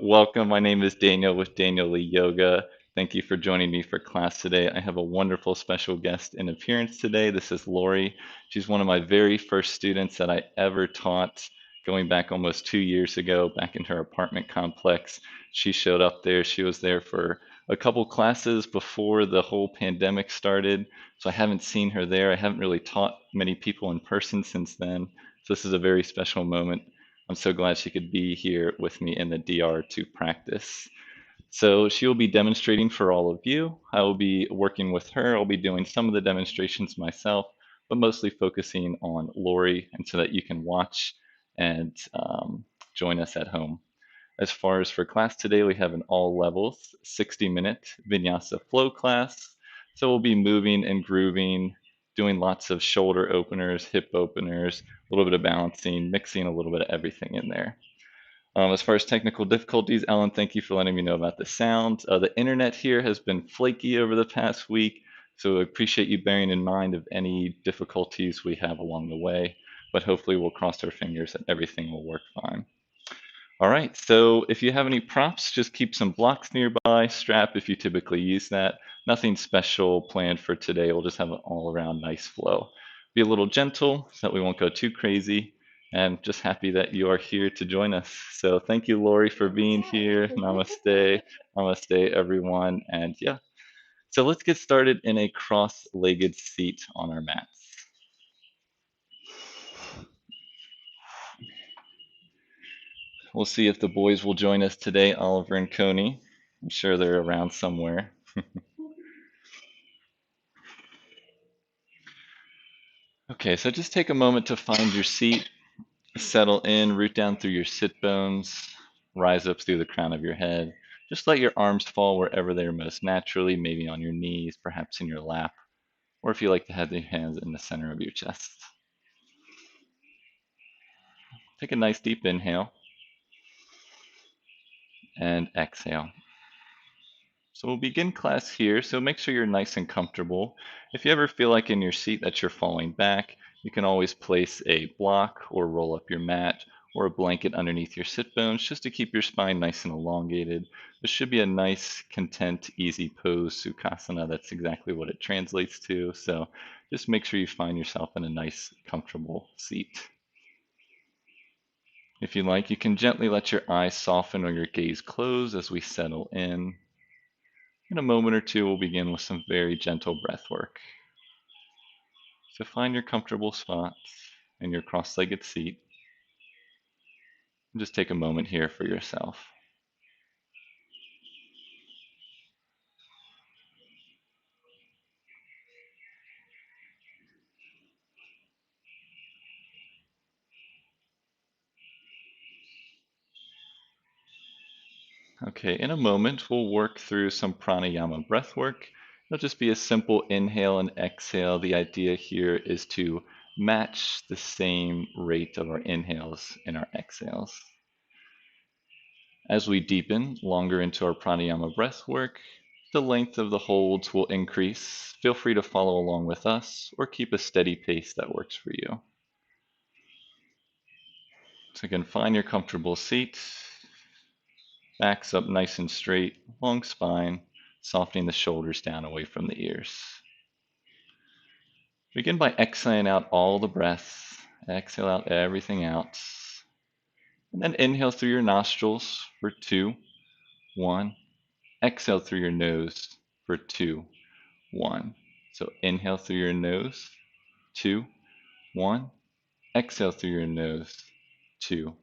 Welcome. My name is Daniel with Daniel Lee Yoga. Thank you for joining me for class today. I have a wonderful special guest in appearance today. This is Lori. She's one of my very first students that I ever taught going back almost 2 years ago, back in her apartment complex. She showed up there. She was there for a couple classes before the whole pandemic started. So I haven't seen her there. I haven't really taught many people in person since then. So this is a very special moment. I'm so glad she could be here with me in the DR to practice. So she will be demonstrating for all of you. I will be working with her. I'll be doing some of the demonstrations myself, but mostly focusing on Lori and so that you can watch and join us at home. As far as for class today, we have an all levels 60-minute Vinyasa flow class. So we'll be moving and grooving, doing lots of shoulder openers, hip openers, a little bit of balancing, mixing a little bit of everything in there. As far as technical difficulties, Ellen, thank you for letting me know about the sound. The internet here has been flaky over the past week, so I appreciate you bearing in mind of any difficulties we have along the way, but hopefully we'll cross our fingers that everything will work fine. All right, so if you have any props, just keep some blocks nearby, strap if you typically use that. Nothing special planned for today. We'll just have an all around nice flow. Be a little gentle so that we won't go too crazy, and just happy that you are here to join us. So thank you, Lori, for being here. Namaste. Namaste, everyone. And yeah, so let's get started in a cross-legged seat on our mats. We'll see if the boys will join us today, Oliver and Coney. I'm sure they're around somewhere. Okay, so just take a moment to find your seat, settle in, root down through your sit bones, rise up through the crown of your head. Just let your arms fall wherever they're most naturally, maybe on your knees, perhaps in your lap, or if you like to have your hands in the center of your chest. Take a nice deep inhale and exhale. So we'll begin class here, so make sure you're nice and comfortable. If you ever feel like in your seat that you're falling back, you can always place a block or roll up your mat or a blanket underneath your sit bones just to keep your spine nice and elongated. This should be a nice, content, easy pose, Sukhasana. That's exactly what it translates to. So just make sure you find yourself in a nice, comfortable seat. If you like, you can gently let your eyes soften or your gaze close as we settle in. In a moment or two, we'll begin with some very gentle breath work. So find your comfortable spot in your cross-legged seat and just take a moment here for yourself. Okay, in a moment, we'll work through some pranayama breath work. It'll just be a simple inhale and exhale. The idea here is to match the same rate of our inhales and our exhales. As we deepen longer into our pranayama breath work, the length of the holds will increase. Feel free to follow along with us or keep a steady pace that works for you. So again, find your comfortable seat, backs up nice and straight, long spine, softening the shoulders down away from the ears. Begin by exhaling out all the breath. Exhale out everything out. And then inhale through your nostrils for 2, 1. Exhale through your nose for 2, 1. So inhale through your nose, 2, 1. Exhale through your nose, 2,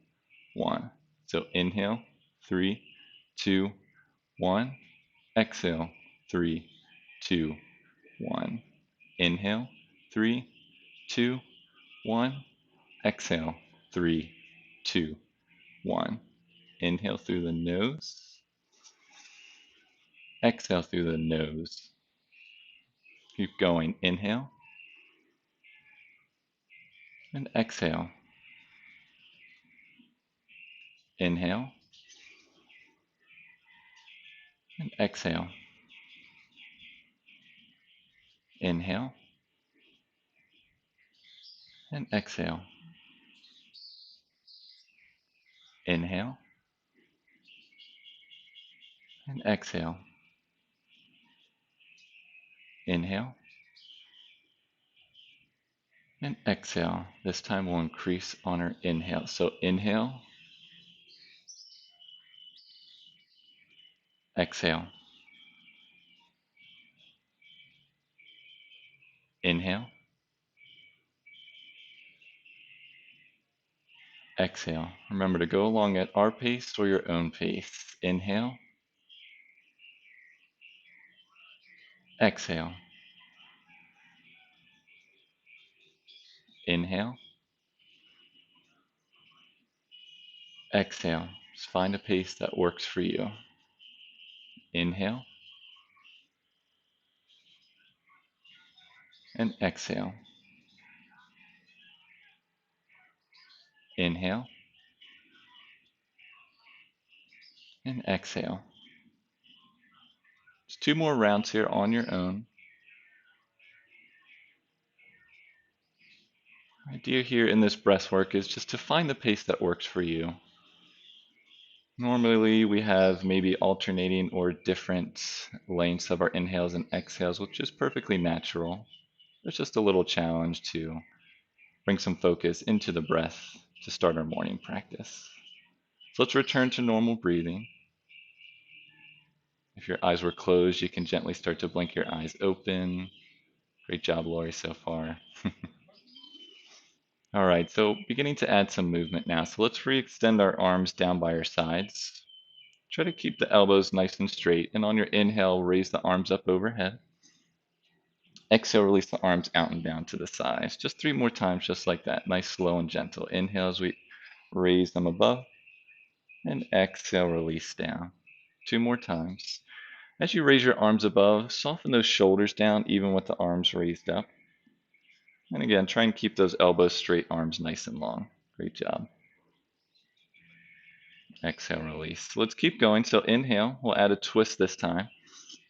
1. So inhale, 3, 2, 1. Exhale, 3, 2, 1. Inhale, 3, 2, 1. Exhale, 3, 2, 1. Inhale through the nose. Exhale through the nose. Keep going. Inhale and exhale. Inhale and exhale. Inhale and exhale. Inhale And exhale. Inhale and exhale. This time we'll increase on our inhale. So inhale, exhale, inhale, exhale. Remember to go along at our pace or your own pace. Inhale, exhale, inhale, exhale. Just find a pace that works for you. Inhale and exhale. Inhale and exhale. Just two more rounds here on your own. The idea here in this breath work is just to find the pace that works for you. Normally we have maybe alternating or different lengths of our inhales and exhales, which is perfectly natural. It's just a little challenge to bring some focus into the breath to start our morning practice. So let's return to normal breathing. If your eyes were closed, you can gently start to blink your eyes open. Great job, Lori, so far. All right, so beginning to add some movement now. So let's re-extend our arms down by our sides. Try to keep the elbows nice and straight. And on your inhale, raise the arms up overhead. Exhale, release the arms out and down to the sides. Just three more times, just like that. Nice, slow, and gentle. Inhale as we raise them above. And exhale, release down. Two more times. As you raise your arms above, soften those shoulders down, even with the arms raised up. And again, try and keep those elbows straight, arms nice and long. Great job. Exhale, release. Let's keep going. So inhale, we'll add a twist this time.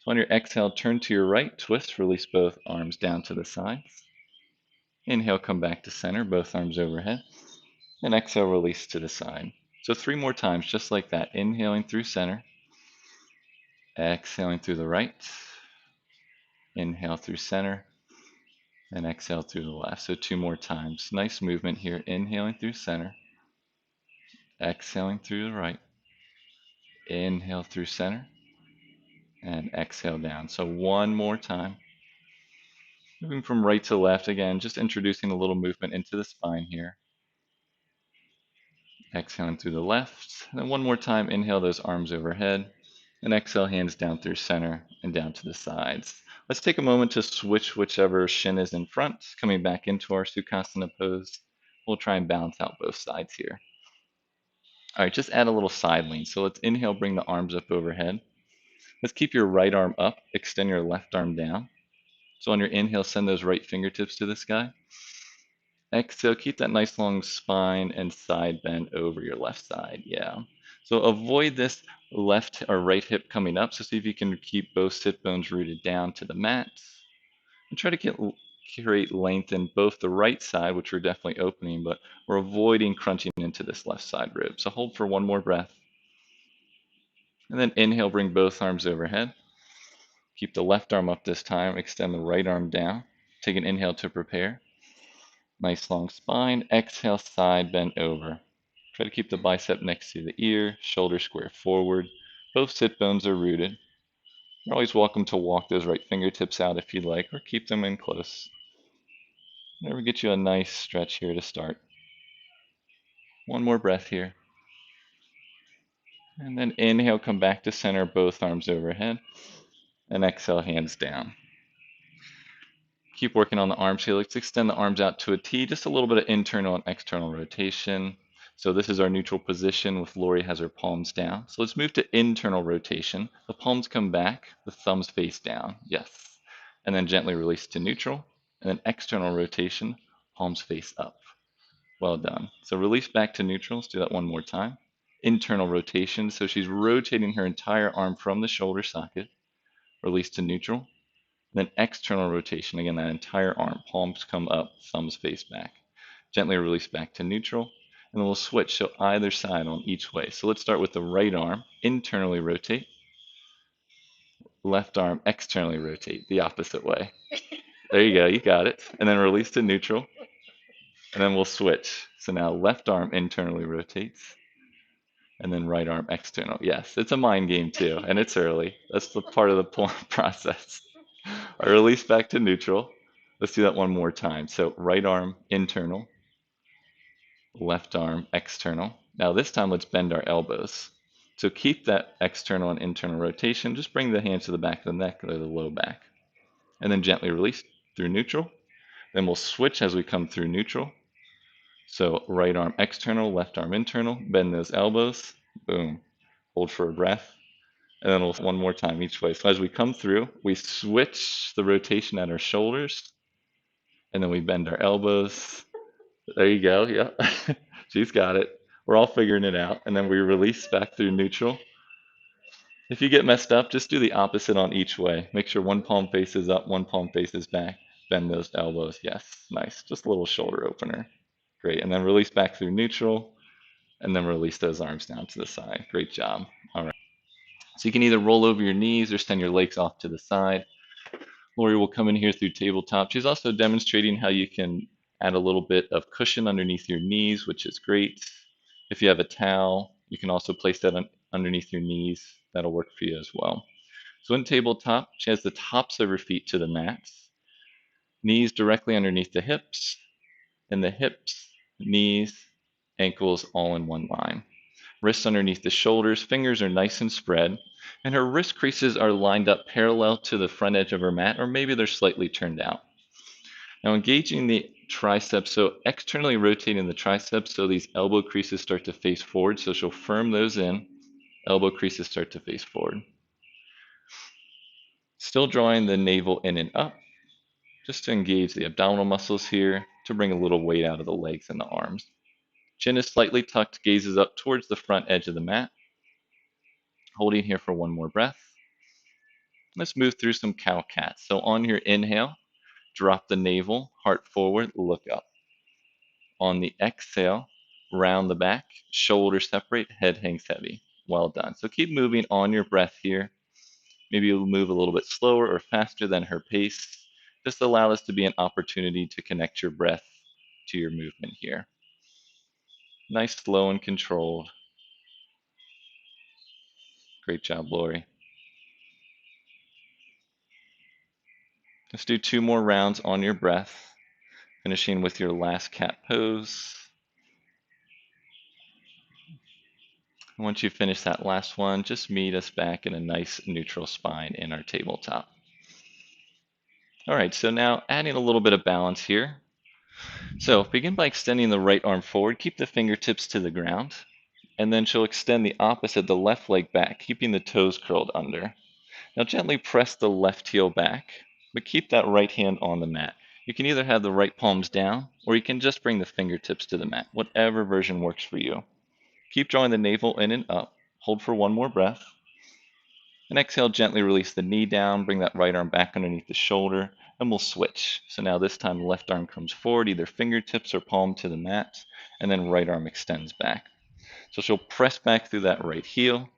So on your exhale, turn to your right, twist, release both arms down to the sides. Inhale, come back to center, both arms overhead. And exhale, release to the side. So three more times, just like that. Inhaling through center. Exhaling through the right. Inhale through center. And exhale through the left. So two more times. Nice movement here. Inhaling through center. Exhaling through the right. Inhale through center. And exhale down. So one more time. Moving from right to left again, just introducing a little movement into the spine here. Exhaling through the left. And then one more time, inhale those arms overhead. And exhale, hands down through center and down to the sides. Let's take a moment to switch whichever shin is in front, coming back into our Sukhasana pose. We'll try and balance out both sides here. All right, just add a little side lean. So let's inhale, bring the arms up overhead. Let's keep your right arm up, extend your left arm down. So on your inhale, send those right fingertips to the sky. Exhale, keep that nice long spine and side bend over your left side. Yeah. So avoid this left or right hip coming up. So see if you can keep both sit bones rooted down to the mat. And try to create length in both the right side, which we're definitely opening, but we're avoiding crunching into this left side rib. So hold for one more breath. And then inhale, bring both arms overhead. Keep the left arm up this time. Extend the right arm down. Take an inhale to prepare. Nice long spine. Exhale, side bend over. Try to keep the bicep next to the ear, shoulder square forward. Both sit bones are rooted. You're always welcome to walk those right fingertips out if you'd like, or keep them in close. Never get you a nice stretch here to start. One more breath here. And then inhale, come back to center, both arms overhead. And exhale, hands down. Keep working on the arms here. Let's extend the arms out to a T, just a little bit of internal and external rotation. So this is our neutral position with Lori has her palms down. So let's move to internal rotation. The palms come back, the thumbs face down. Yes. And then gently release to neutral. And then external rotation, palms face up. Well done. So release back to neutral. Let's do that one more time. Internal rotation. So she's rotating her entire arm from the shoulder socket. Release to neutral. Then external rotation, again, that entire arm, palms come up, thumbs face back. Gently release back to neutral, and then we'll switch, so either side on each way. So let's start with the right arm, internally rotate, left arm externally rotate the opposite way. There you go, you got it. And then release to neutral. And then we'll switch. So now left arm internally rotates, and then right arm external. Yes, it's a mind game too, and it's early. That's the part of the process. I release back to neutral. Let's do that one more time. So right arm internal, left arm external. Now this time let's bend our elbows. So keep that external and internal rotation. Just bring the hands to the back of the neck or the low back. And then gently release through neutral. Then we'll switch as we come through neutral. So right arm external, left arm internal, bend those elbows, boom. Hold for a breath, and then we'll one more time each way. So as we come through, we switch the rotation at our shoulders, and then we bend our elbows. There you go, yeah. She's got it. We're all figuring it out. And then we release back through neutral. If you get messed up, just do the opposite on each way. Make sure one palm faces up, one palm faces back. Bend those elbows. Yes, nice. Just a little shoulder opener. Great. And then release back through neutral, and then release those arms down to the side. Great job. All right. So you can either roll over your knees or send your legs off to the side. Lori will come in here through tabletop. She's also demonstrating how you can add a little bit of cushion underneath your knees, which is great. If you have a towel, you can also place that underneath your knees. That'll work for you as well. So in tabletop, she has the tops of her feet to the mats, knees directly underneath the hips, and the hips, knees, ankles all in one line. Wrists underneath the shoulders, fingers are nice and spread, and her wrist creases are lined up parallel to the front edge of her mat, or maybe they're slightly turned out. Now engaging the triceps, so externally rotating the triceps so these elbow creases start to face forward, so she'll firm those in, elbow creases start to face forward. Still drawing the navel in and up, just to engage the abdominal muscles here, to bring a little weight out of the legs and the arms. Chin is slightly tucked, gazes up towards the front edge of the mat. Holding here for one more breath. Let's move through some cow-cats. So on your inhale, drop the navel, heart forward, look up. On the exhale, round the back, shoulders separate, head hangs heavy. Well done. So keep moving on your breath here. Maybe you'll move a little bit slower or faster than her pace. Just allow this to be an opportunity to connect your breath to your movement here. Nice, slow, and controlled. Great job, Lori. Let's do 2 more rounds on your breath, finishing with your last cat pose. Once you finish that last one, just meet us back in a nice neutral spine in our tabletop. All right, so now adding a little bit of balance here. So begin by extending the right arm forward, keep the fingertips to the ground, and then she'll extend the opposite, the left leg back, keeping the toes curled under. Now gently press the left heel back, but keep that right hand on the mat. You can either have the right palms down, or you can just bring the fingertips to the mat, whatever version works for you. Keep drawing the navel in and up. Hold for one more breath. And exhale, gently release the knee down, bring that right arm back underneath the shoulder, and we'll switch. So now this time left arm comes forward, either fingertips or palm to the mat, and then right arm extends back. So she'll press back through that right heel,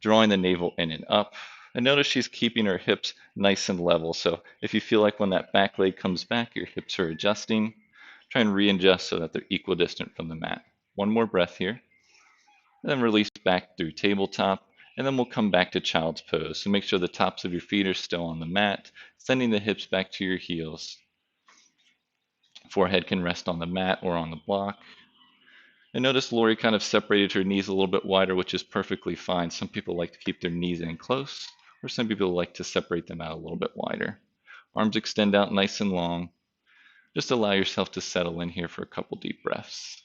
drawing the navel in and up. And notice she's keeping her hips nice and level. So if you feel like when that back leg comes back, your hips are adjusting, try and readjust so that they're equidistant from the mat. One more breath here. And then release back through tabletop, and then we'll come back to child's pose. So make sure the tops of your feet are still on the mat, sending the hips back to your heels. Forehead can rest on the mat or on the block. And notice Lori kind of separated her knees a little bit wider, which is perfectly fine. Some people like to keep their knees in close, or some people like to separate them out a little bit wider. Arms extend out nice and long. Just allow yourself to settle in here for a couple deep breaths.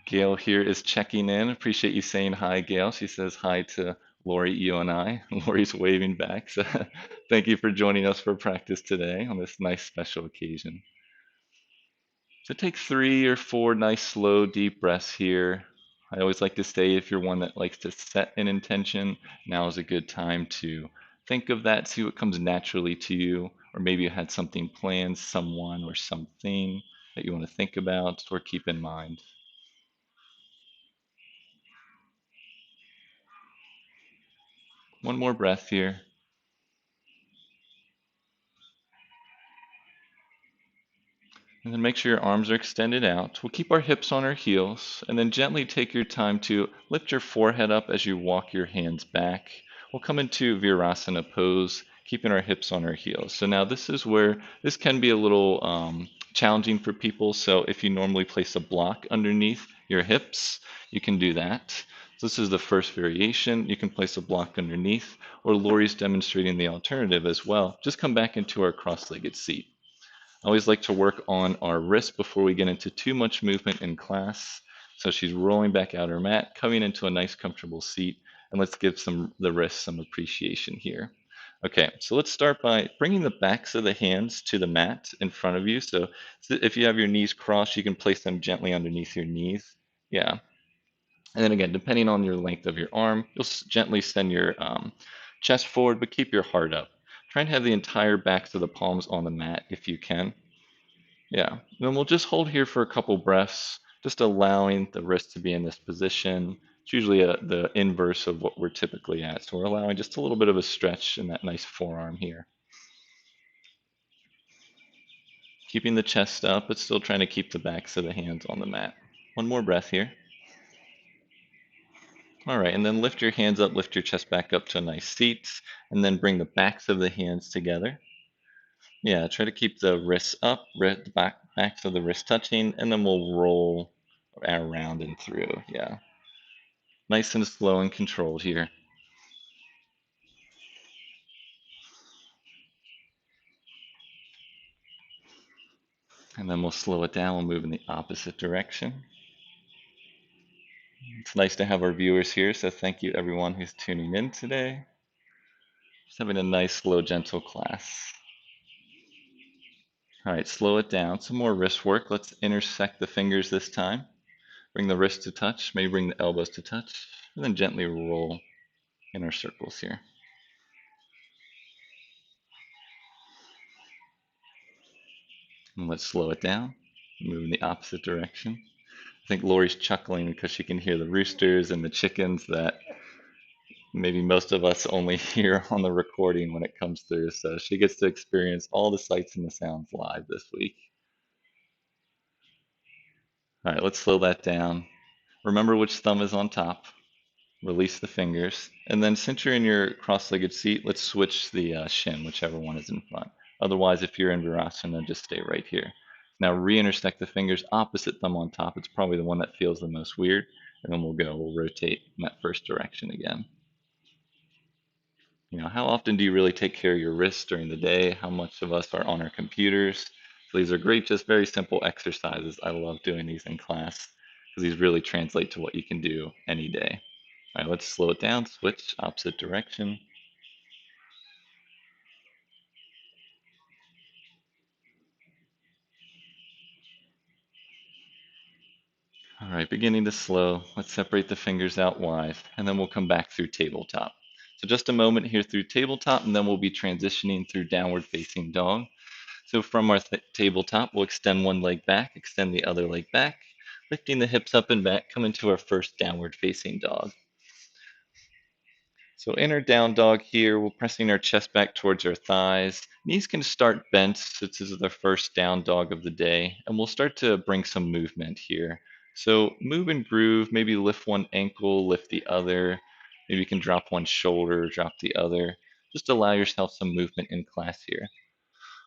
Gail here is checking in. Appreciate you saying hi, Gail. She says hi to Lori, you and I. Lori's waving back. So thank you for joining us for practice today on this nice special occasion. So take 3 or 4 nice, slow, deep breaths here. I always like to say if you're one that likes to set an intention, now is a good time to think of that, see what comes naturally to you, or maybe you had something planned, someone or something that you want to think about or keep in mind. One more breath here. And then make sure your arms are extended out. We'll keep our hips on our heels and then gently take your time to lift your forehead up as you walk your hands back. We'll come into Virasana pose, keeping our hips on our heels. So now this is where this can be a little challenging for people. So if you normally place a block underneath your hips, you can do that. So this is the first variation. You can place a block underneath, or Lori's demonstrating the alternative as well. Just come back into our cross-legged seat. I always like to work on our wrists before we get into too much movement in class. So she's rolling back out her mat, coming into a nice comfortable seat, and let's give the wrists some appreciation here. Okay, so let's start by bringing the backs of the hands to the mat in front of you. So if you have your knees crossed, you can place them gently underneath your knees. Yeah. And then again, depending on your length of your arm, you'll gently send your chest forward, but keep your heart up. Try and have the entire backs of the palms on the mat if you can. Yeah. And then we'll just hold here for a couple breaths, just allowing the wrist to be in this position. It's usually the inverse of what we're typically at. So we're allowing just a little bit of a stretch in that nice forearm here. Keeping the chest up, but still trying to keep the backs of the hands on the mat. One more breath here. All right, and then lift your hands up, lift your chest back up to a nice seat, and then bring the backs of the hands together. Yeah, try to keep the wrists up, the backs of the wrists touching, and then we'll roll around and through. Yeah, nice and slow and controlled here. And then we'll slow it down. We'll move in the opposite direction. It's nice to have our viewers here, so thank you everyone who's tuning in today. Just having a nice, slow, gentle class. All right, slow it down. Some more wrist work. Let's intersect the fingers this time. Bring the wrists to touch, maybe bring the elbows to touch, and then gently roll in our circles here. And let's slow it down, move in the opposite direction. I think Lori's chuckling because she can hear the roosters and the chickens that maybe most of us only hear on the recording when it comes through. So she gets to experience all the sights and the sounds live this week. All right, let's slow that down. Remember which thumb is on top. Release the fingers. And then since you're in your cross-legged seat, let's switch the shin, whichever one is in front. Otherwise, if you're in Virasana, just stay right here. Now re-intersect the fingers, opposite thumb on top. It's probably the one that feels the most weird. And then we'll rotate in that first direction again. How often do you really take care of your wrists during the day? How much of us are on our computers? So these are great, just very simple exercises. I love doing these in class because these really translate to what you can do any day. All right, let's slow it down, switch opposite direction. All right, beginning to slow. Let's separate the fingers out wide, and then we'll come back through tabletop. So just a moment here through tabletop, and then we'll be transitioning through downward facing dog. So from our tabletop, we'll extend one leg back, extend the other leg back, lifting the hips up and back, come into our first downward facing dog. So in our down dog here, we're pressing our chest back towards our thighs. Knees can start bent since this is the first down dog of the day, and we'll start to bring some movement here. So move and groove, maybe lift one ankle, lift the other. Maybe you can drop one shoulder, drop the other. Just allow yourself some movement in class here.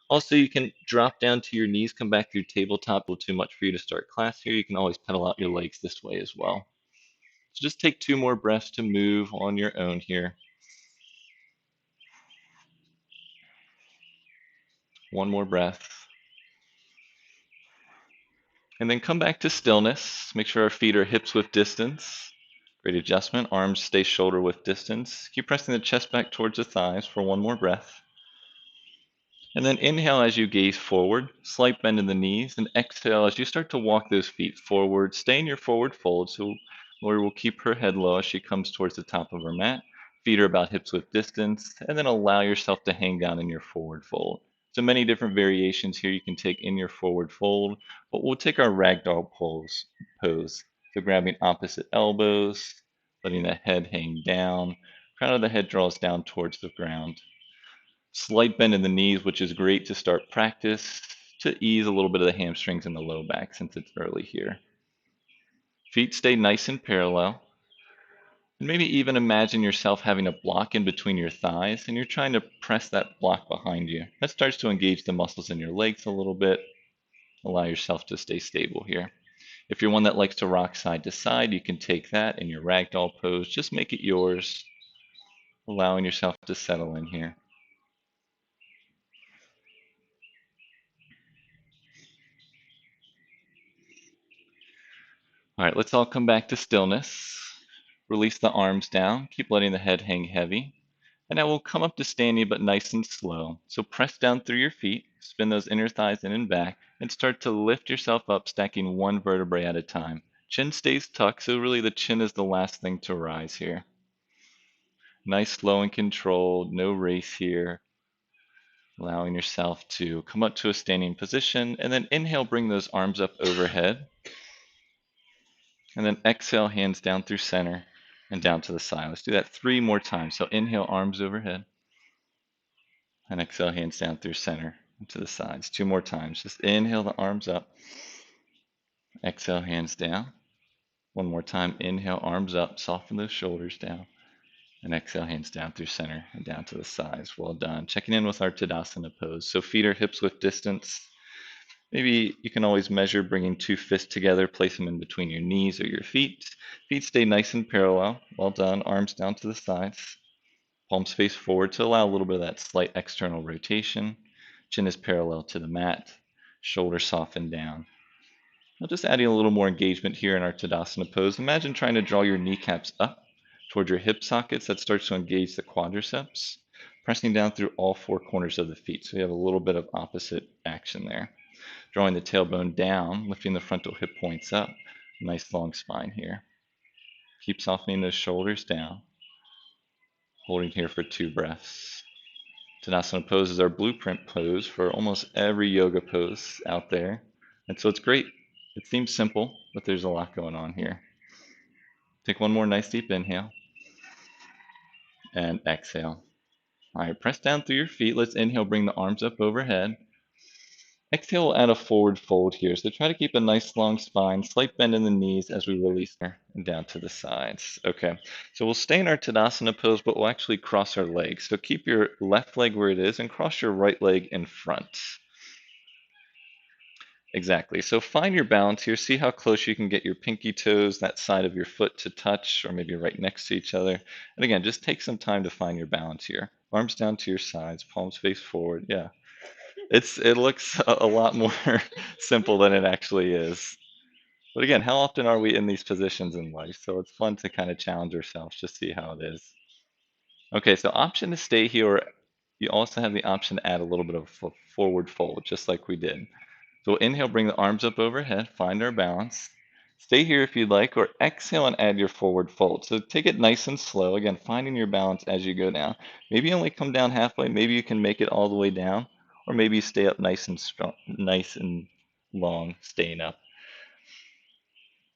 Also, you can drop down to your knees, come back through tabletop. A little too much for you to start class here. You can always pedal out your legs this way as well. So just take 2 more breaths to move on your own here. One more breath. And then come back to stillness. Make sure our feet are hips width distance. Great adjustment. Arms stay shoulder width distance. Keep pressing the chest back towards the thighs for 1 more breath. And then inhale as you gaze forward, slight bend in the knees, and exhale as you start to walk those feet forward. Stay in your forward fold, so Lori will keep her head low as she comes towards the top of her mat. Feet are about hips width distance, and then allow yourself to hang down in your forward fold. So many different variations here you can take in your forward fold, but we'll take our ragdoll pose. So grabbing opposite elbows, letting the head hang down, Crown of the head draws down towards the ground. Slight bend in the knees, which is great to start practice to ease a little bit of the hamstrings and the low back since it's early here. Feet stay nice and parallel. And maybe even imagine yourself having a block in between your thighs and you're trying to press that block behind you. That starts to engage the muscles in your legs a little bit. Allow yourself to stay stable here. If you're one that likes to rock side to side, you can take that in your ragdoll pose. Just make it yours, allowing yourself to settle in here. All right, let's all come back to stillness. Release the arms down. Keep letting the head hang heavy. And now we'll come up to standing, but nice and slow. So press down through your feet, spin those inner thighs in and back, and start to lift yourself up, stacking one vertebrae at a time. Chin stays tucked, so really the chin is the last thing to rise here. Nice, slow, and controlled. No race here. Allowing yourself to come up to a standing position, and then inhale, bring those arms up overhead. And then exhale, hands down through center and down to the side. Let's do that 3 more times. So inhale, arms overhead. And exhale, hands down through center and to the sides. 2 more times. Just inhale the arms up. Exhale, hands down. 1 more time. Inhale, arms up. Soften those shoulders down. And exhale, hands down through center and down to the sides. Well done. Checking in with our Tadasana pose. So feet are hips width distance. Maybe you can always measure bringing 2 fists together, place them in between your knees or your feet. Feet stay nice and parallel. Well done. Arms down to the sides. Palms face forward to allow a little bit of that slight external rotation. Chin is parallel to the mat. Shoulders soften down. Now just adding a little more engagement here in our Tadasana pose. Imagine trying to draw your kneecaps up towards your hip sockets. That starts to engage the quadriceps. Pressing down through all 4 corners of the feet. So we have a little bit of opposite action there. Drawing the tailbone down, lifting the frontal hip points up. Nice long spine here. Keep softening those shoulders down. Holding here for 2 breaths. Tadasana pose is our blueprint pose for almost every yoga pose out there. And so it's great. It seems simple, but there's a lot going on here. Take 1 more nice deep inhale. And exhale. All right, press down through your feet. Let's inhale, bring the arms up overhead. Exhale, we'll add a forward fold here. So try to keep a nice long spine, slight bend in the knees as we release there and down to the sides. Okay, so we'll stay in our Tadasana pose, but we'll actually cross our legs. So keep your left leg where it is and cross your right leg in front. Exactly. So find your balance here. See how close you can get your pinky toes, that side of your foot to touch, or maybe right next to each other. And again, just take some time to find your balance here. Arms down to your sides, palms face forward. Yeah. It looks a lot more simple than it actually is. But again, how often are we in these positions in life? So it's fun to kind of challenge ourselves to see how it is. Okay, so option to stay here. Or you also have the option to add a little bit of forward fold, just like we did. So we'll inhale, bring the arms up overhead, find our balance. Stay here if you'd like, or exhale and add your forward fold. So take it nice and slow. Again, finding your balance as you go down. Maybe you only come down halfway. Maybe you can make it all the way down, or maybe you stay up nice and strong, nice and long, staying up.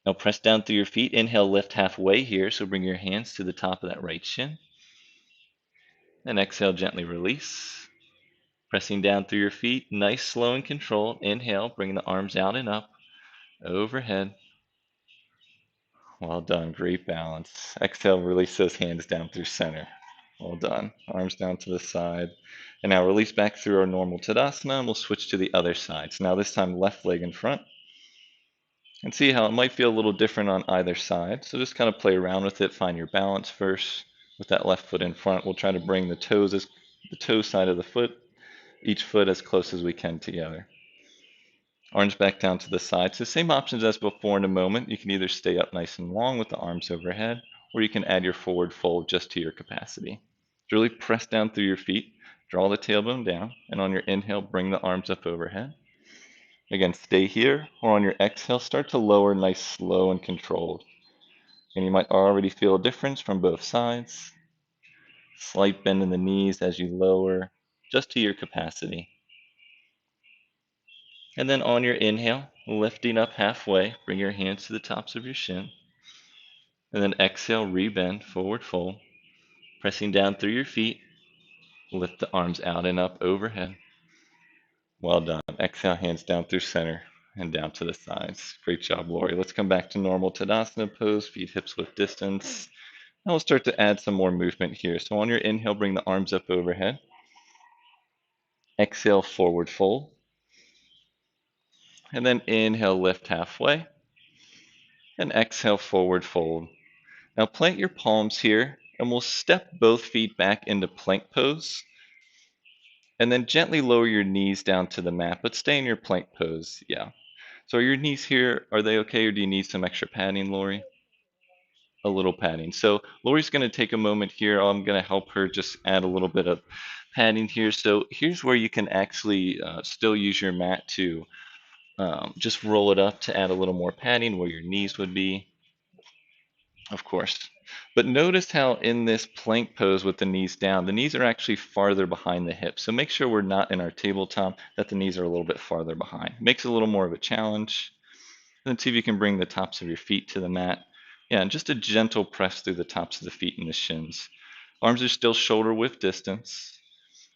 Now press down through your feet. Inhale, lift halfway here. So bring your hands to the top of that right shin. And exhale, gently release. Pressing down through your feet. Nice, slow, and controlled. Inhale, bring the arms out and up. Overhead. Well done. Great balance. Exhale, release those hands down through center. Well done. Arms down to the side. And now release back through our normal Tadasana, and we'll switch to the other side. So now this time, left leg in front. And see how it might feel a little different on either side. So just kind of play around with it. Find your balance first. With that left foot in front, we'll try to bring the toe side of the foot, each foot as close as we can together. Arms back down to the side. So same options as before in a moment. You can either stay up nice and long with the arms overhead, or you can add your forward fold just to your capacity. So really press down through your feet, draw the tailbone down, and on your inhale, bring the arms up overhead. Again, stay here, or on your exhale, start to lower nice, slow, and controlled. And you might already feel a difference from both sides. Slight bend in the knees as you lower, just to your capacity. And then on your inhale, lifting up halfway, bring your hands to the tops of your shin. And then exhale, rebend, forward fold. Pressing down through your feet, lift the arms out and up overhead. Well done. Exhale, hands down through center and down to the sides. Great job, Lori. Let's come back to normal Tadasana pose, feet hips width distance. Now we'll start to add some more movement here. So on your inhale, bring the arms up overhead. Exhale, forward fold. And then inhale, lift halfway. And exhale, forward fold. Now plant your palms here, and we'll step both feet back into plank pose. And then gently lower your knees down to the mat, but stay in your plank pose. Yeah. So are your knees here, are they okay, or do you need some extra padding, Lori? A little padding. So Lori's going to take a moment here. I'm going to help her just add a little bit of padding here. So here's where you can actually still use your mat to just roll it up to add a little more padding where your knees would be, of course. But notice how in this plank pose with the knees down, the knees are actually farther behind the hips. So make sure we're not in our tabletop, that the knees are a little bit farther behind. Makes it a little more of a challenge. And then see if you can bring the tops of your feet to the mat. Yeah, and just a gentle press through the tops of the feet and the shins. Arms are still shoulder width distance.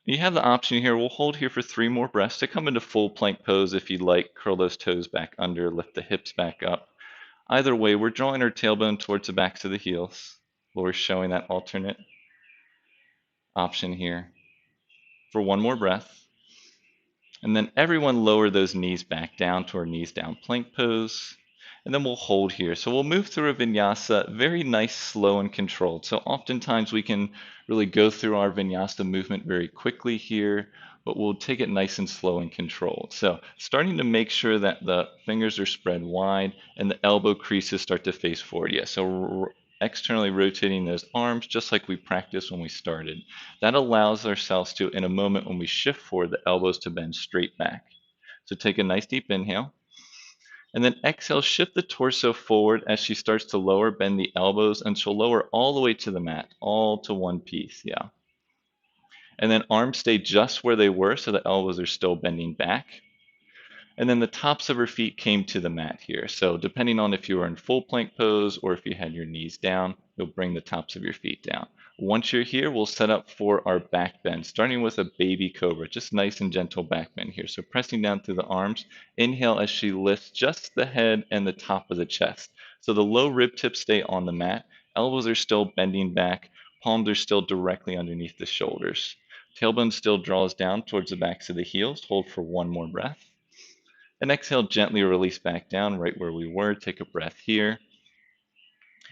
You have the option here. We'll hold here for 3 more breaths to come into full plank pose if you'd like. Curl those toes back under, lift the hips back up. Either way, we're drawing our tailbone towards the backs of the heels. We're showing that alternate option here for 1 more breath. And then everyone lower those knees back down to our knees down plank pose. And then we'll hold here. So we'll move through a vinyasa, very nice, slow, and controlled. So oftentimes we can really go through our vinyasa movement very quickly here, but we'll take it nice and slow and controlled. So starting to make sure that the fingers are spread wide and the elbow creases start to face forward. Yeah, so externally rotating those arms just like we practiced when we started. That allows ourselves to, in a moment when we shift forward, the elbows to bend straight back. So take a nice deep inhale. And then exhale, shift the torso forward as she starts to lower, bend the elbows, and she'll lower all the way to the mat, all to one piece. Yeah. And then arms stay just where they were, so the elbows are still bending back. And then the tops of her feet came to the mat here. So depending on if you were in full plank pose or if you had your knees down, you'll bring the tops of your feet down. Once you're here, we'll set up for our back bend, starting with a baby cobra, just nice and gentle back bend here. So pressing down through the arms, inhale as she lifts just the head and the top of the chest. So the low rib tips stay on the mat, elbows are still bending back, palms are still directly underneath the shoulders. Tailbone still draws down towards the backs of the heels. Hold for 1 more breath. And exhale, gently release back down right where we were. Take a breath here.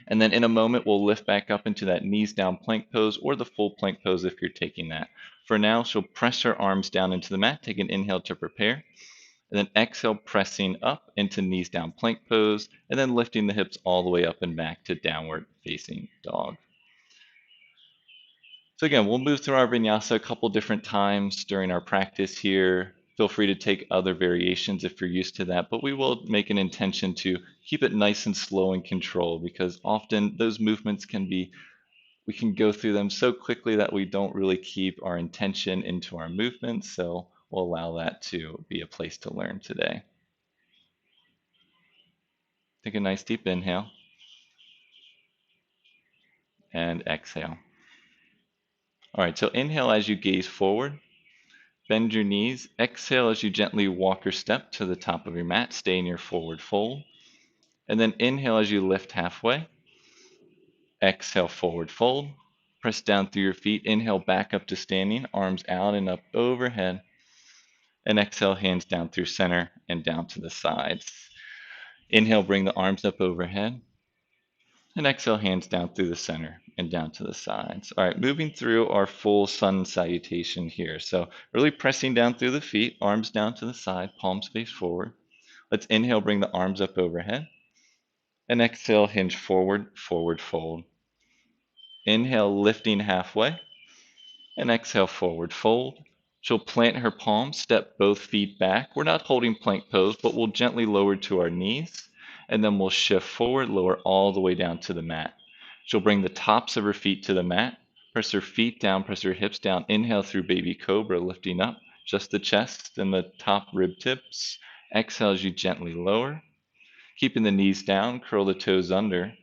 And then in a moment, we'll lift back up into that knees down plank pose or the full plank pose if you're taking that. For now, she'll press her arms down into the mat. Take an inhale to prepare. And then exhale, pressing up into knees down plank pose. And then lifting the hips all the way up and back to downward facing dog. So again, we'll move through our vinyasa a couple different times during our practice here. Feel free to take other variations if you're used to that, but we will make an intention to keep it nice and slow and controlled because often those movements we can go through them so quickly that we don't really keep our intention into our movements. So we'll allow that to be a place to learn today. Take a nice deep inhale and exhale. All right, so inhale as you gaze forward. Bend your knees. Exhale as you gently walk or step to the top of your mat. Stay in your forward fold. And then inhale as you lift halfway. Exhale, forward fold. Press down through your feet. Inhale, back up to standing. Arms out and up overhead. And exhale, hands down through center and down to the sides. Inhale, bring the arms up overhead. And exhale, hands down through the center and down to the sides. All right, moving through our full sun salutation here. So really pressing down through the feet, arms down to the side, palms face forward. Let's inhale, bring the arms up overhead. And exhale, hinge forward, forward fold. Inhale, lifting halfway. And exhale, forward fold. She'll plant her palms, step both feet back. We're not holding plank pose, but we'll gently lower to our knees. And then we'll shift forward, lower all the way down to the mat. She'll bring the tops of her feet to the mat. Press her feet down, press her hips down. Inhale through baby cobra, lifting up just the chest and the top rib tips. Exhale as you gently lower. Keeping the knees down, curl the toes under.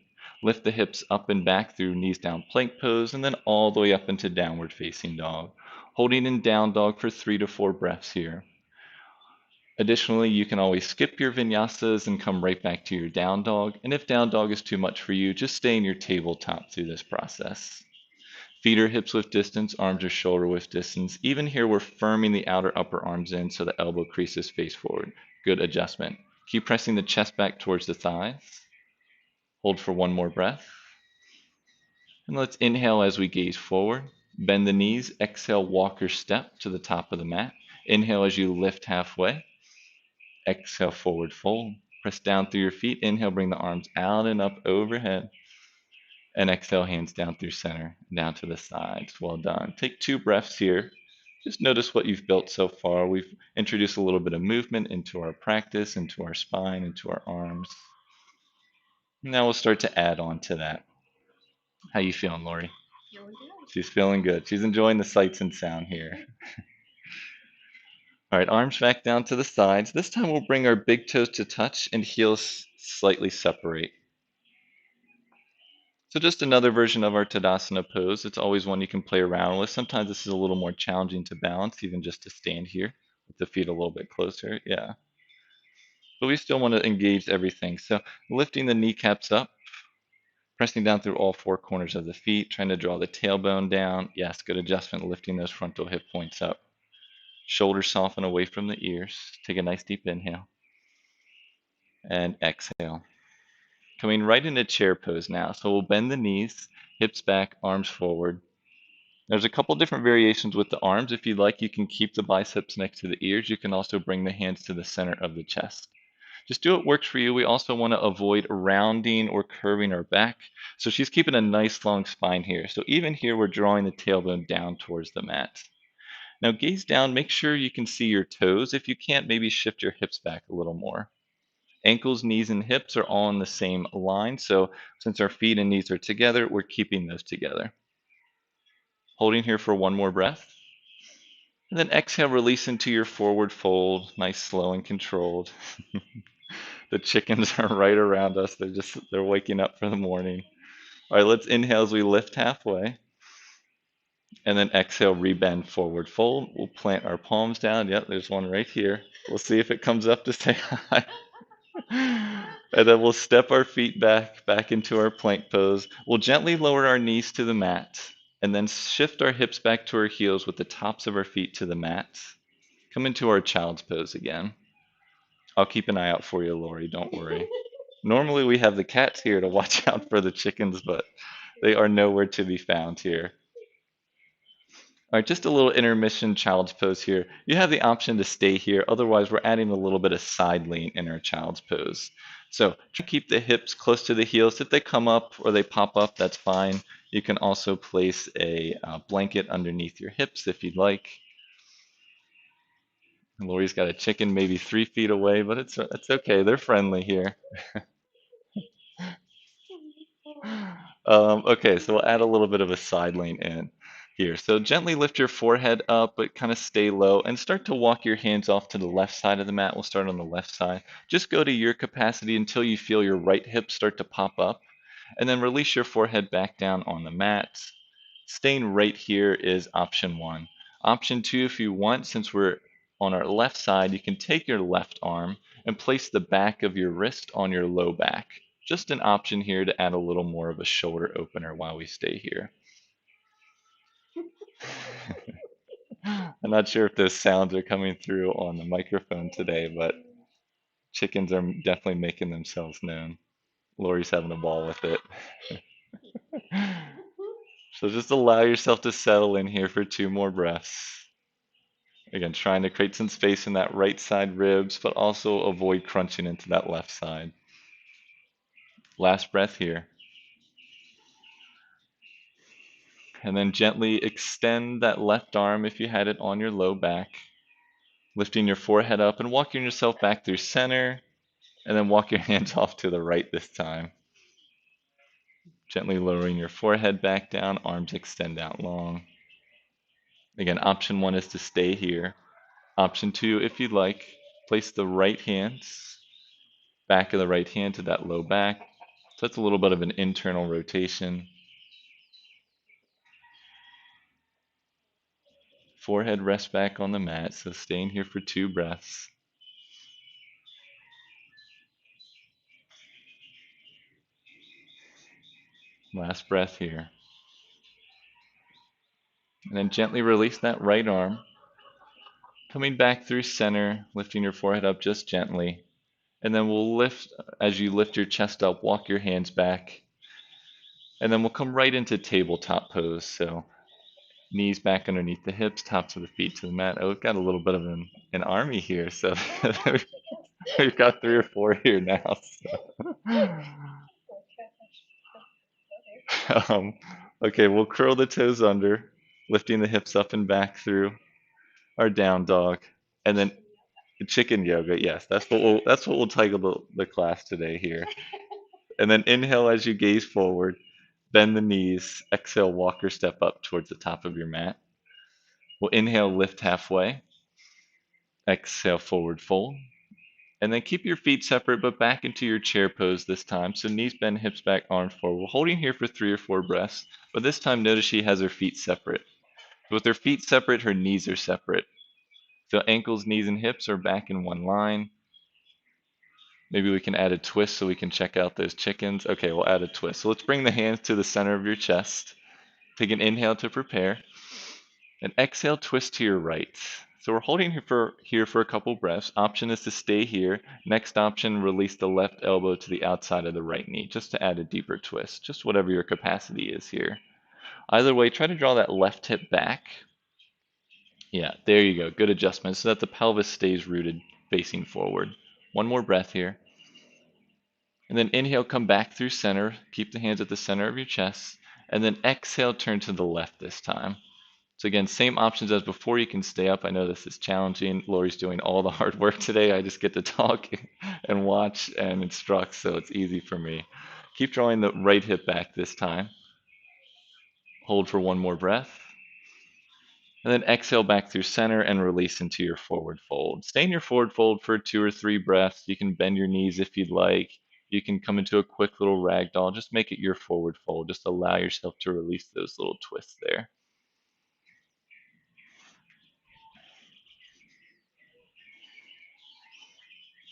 Lift the hips up and back through knees down plank pose, and then all the way up into downward facing dog. Holding in down dog for 3 to 4 breaths here. Additionally, you can always skip your vinyasas and come right back to your down dog. And if down dog is too much for you, just stay in your tabletop through this process. Feet or hips width distance, arms or shoulder width distance. Even here, we're firming the outer upper arms in so the elbow creases face forward. Good adjustment. Keep pressing the chest back towards the thighs. Hold for 1 more breath. And let's inhale as we gaze forward. Bend the knees. Exhale, walk or step to the top of the mat. Inhale as you lift halfway. Exhale, forward fold. Press down through your feet. Inhale, bring the arms out and up overhead. And exhale, hands down through center, down to the sides. Well done. Take 2 breaths here. Just notice what you've built so far. We've introduced a little bit of movement into our practice, into our spine, into our arms. Now we'll start to add on to that. How you feeling, Lori? Feeling good. She's feeling good. She's enjoying the sights and sound here. All right, arms back down to the sides. This time we'll bring our big toes to touch and heels slightly separate. So just another version of our Tadasana pose. It's always one you can play around with. Sometimes this is a little more challenging to balance, even just to stand here with the feet a little bit closer. Yeah. But we still want to engage everything. So lifting the kneecaps up, pressing down through all 4 corners of the feet, trying to draw the tailbone down. Yes, good adjustment, lifting those frontal hip points up. Shoulders soften away from the ears. Take a nice deep inhale. And exhale. Coming right into chair pose now. So we'll bend the knees, hips back, arms forward. There's a couple different variations with the arms. If you'd like, you can keep the biceps next to the ears. You can also bring the hands to the center of the chest. Just do what works for you. We also want to avoid rounding or curving our back. So she's keeping a nice long spine here. So even here, we're drawing the tailbone down towards the mat. Now gaze down, make sure you can see your toes. If you can't, maybe shift your hips back a little more. Ankles, knees, and hips are all in the same line. So since our feet and knees are together, we're keeping those together. Holding here for 1 more breath. And then exhale, release into your forward fold. Nice, slow, and controlled. The chickens are right around us. They're waking up for the morning. All right, let's inhale as we lift halfway. And then exhale, rebend, forward fold. We'll plant our palms down. Yep, there's one right here. We'll see if it comes up to say hi. And then we'll step our feet back into our plank pose. We'll gently lower our knees to the mat and then shift our hips back to our heels with the tops of our feet to the mat. Come into our child's pose again. I'll keep an eye out for you, Lori. Don't worry. Normally we have the cats here to watch out for the chickens, but they are nowhere to be found here. All right, just a little intermission child's pose here. You have the option to stay here. Otherwise, we're adding a little bit of side lean in our child's pose. So try to keep the hips close to the heels. If they come up or they pop up, that's fine. You can also place a blanket underneath your hips if you'd like. Lori's got a chicken maybe 3 feet away, but it's okay. They're friendly here. Okay, so we'll add a little bit of a side lean in here. So gently lift your forehead up, but kind of stay low and start to walk your hands off to the left side of the mat. We'll start on the left side. Just go to your capacity until you feel your right hip start to pop up, and then release your forehead back down on the mat. Staying right here is option 1. Option 2, if you want, since we're on our left side, you can take your left arm and place the back of your wrist on your low back. Just an option here to add a little more of a shoulder opener while we stay here. I'm not sure if those sounds are coming through on the microphone today, but chickens are definitely making themselves known. Lori's having a ball with it. So just allow yourself to settle in here for 2 more breaths. Again, trying to create some space in that right side ribs, but also avoid crunching into that left side. Last breath here. And then gently extend that left arm if you had it on your low back. Lifting your forehead up and walking yourself back through center. And then walk your hands off to the right this time. Gently lowering your forehead back down, arms extend out long. Again, option 1 is to stay here. Option 2, if you'd like, place the right hands, back of the right hand to that low back, So that's a little bit of an internal rotation. Forehead rests back on the mat, so staying here for 2 breaths. Last breath here. And then gently release that right arm. Coming back through center, lifting your forehead up just gently. And then we'll lift, as you lift your chest up, walk your hands back. And then we'll come right into tabletop pose. So knees back underneath the hips, tops of the feet to the mat. Oh, we've got a little bit of an army here. So we've got 3 or 4 here now. So. Um, okay, we'll curl the toes under, lifting the hips up and back through our down dog. And then chicken yoga, yes, that's what we'll title the class today here. And then inhale as you gaze forward, bend the knees, exhale, walk or step up towards the top of your mat. We'll inhale, lift halfway, exhale, forward fold, and then keep your feet separate but back into your chair pose this time. So knees bend, hips back, arms forward. We're holding here for 3 or 4 breaths, but this time notice she has her feet separate. With her feet separate, her knees are separate. So ankles, knees, and hips are back in one line. Maybe we can add a twist so we can check out those chickens. Okay, we'll add a twist. So let's bring the hands to the center of your chest. Take an inhale to prepare. And exhale, twist to your right. So we're holding here for a couple breaths. Option is to stay here. Next option, release the left elbow to the outside of the right knee, just to add a deeper twist. Just whatever your capacity is here. Either way, try to draw that left hip back. Yeah, there you go. Good adjustment so that the pelvis stays rooted, facing forward. One more breath here. And then inhale, come back through center. Keep the hands at the center of your chest. And then exhale, turn to the left this time. So again, same options as before. You can stay up. I know this is challenging. Lori's doing all the hard work today. I just get to talk and watch and instruct, so it's easy for me. Keep drawing the right hip back this time. Hold for one more breath. And then exhale back through center and release into your forward fold. Stay in your forward fold for 2 or 3 breaths. You can bend your knees if you'd like. You can come into a quick little ragdoll. Just make it your forward fold. Just allow yourself to release those little twists there.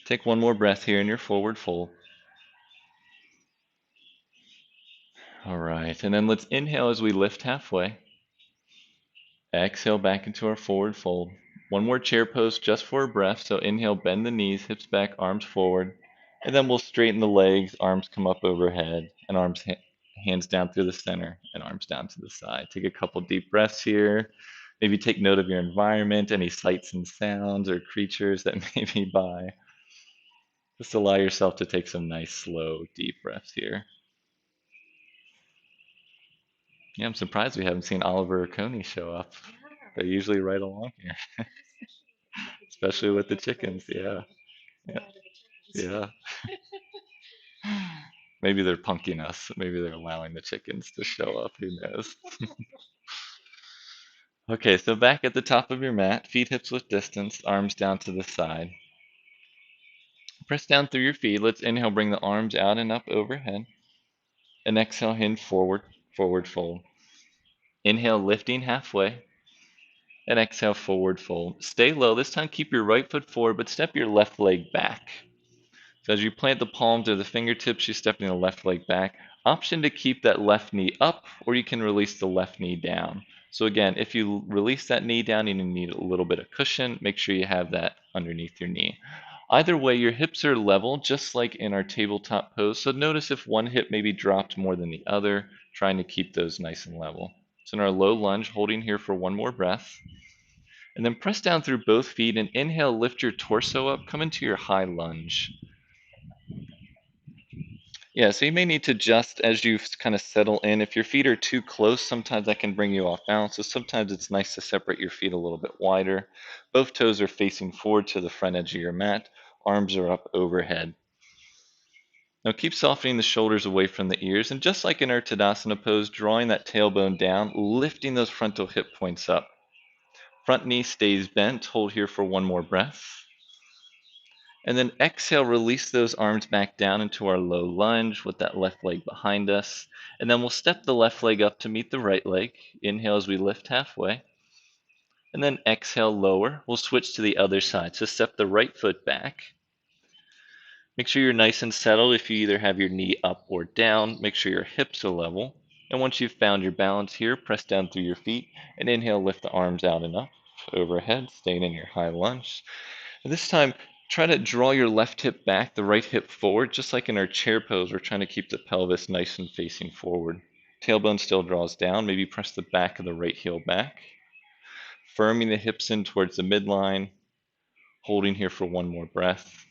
Take one more breath here in your forward fold. All right, and then let's inhale as we lift halfway. Exhale back into our forward fold. One more chair pose just for a breath. So inhale, bend the knees, hips back, arms forward. And then we'll straighten the legs, arms come up overhead, and hands down through the center, and arms down to the side. Take a couple deep breaths here. Maybe take note of your environment, any sights and sounds or creatures that may be by. Just allow yourself to take some nice, slow, deep breaths here. Yeah, I'm surprised we haven't seen Oliver or Coney show up. They're usually right along here, especially with the chickens. Yeah, yeah, yeah. Maybe they're punking us. Maybe they're allowing the chickens to show up. Who knows? Okay, so back at the top of your mat, feet hips width distance, arms down to the side. Press down through your feet. Let's inhale, bring the arms out and up overhead. And exhale, hinge forward, forward fold. Inhale, lifting halfway. And exhale, forward fold. Stay low. This time, keep your right foot forward, but step your left leg back. So as you plant the palms or the fingertips, you're stepping the left leg back. Option to keep that left knee up, or you can release the left knee down. So again, if you release that knee down, you need a little bit of cushion. Make sure you have that underneath your knee. Either way, your hips are level, just like in our tabletop pose. So notice if one hip maybe dropped more than the other, trying to keep those nice and level. So in our low lunge, holding here for one more breath. And then press down through both feet and inhale, lift your torso up, come into your high lunge. Yeah, so you may need to adjust as you kind of settle in. If your feet are too close, sometimes that can bring you off balance. So sometimes it's nice to separate your feet a little bit wider. Both toes are facing forward to the front edge of your mat. Arms are up overhead. Now keep softening the shoulders away from the ears. And just like in our Tadasana pose, drawing that tailbone down, lifting those frontal hip points up. Front knee stays bent. Hold here for one more breath. And then exhale, release those arms back down into our low lunge with that left leg behind us. And then we'll step the left leg up to meet the right leg. Inhale as we lift halfway. And then exhale, lower. We'll switch to the other side. So step the right foot back. Make sure you're nice and settled. If you either have your knee up or down, make sure your hips are level. And once you've found your balance here, press down through your feet and inhale, lift the arms out and up overhead, staying in your high lunge. And this time, try to draw your left hip back, the right hip forward, just like in our chair pose. We're trying to keep the pelvis nice and facing forward. Tailbone still draws down. Maybe press the back of the right heel back. Firming the hips in towards the midline. Holding here for one more breath.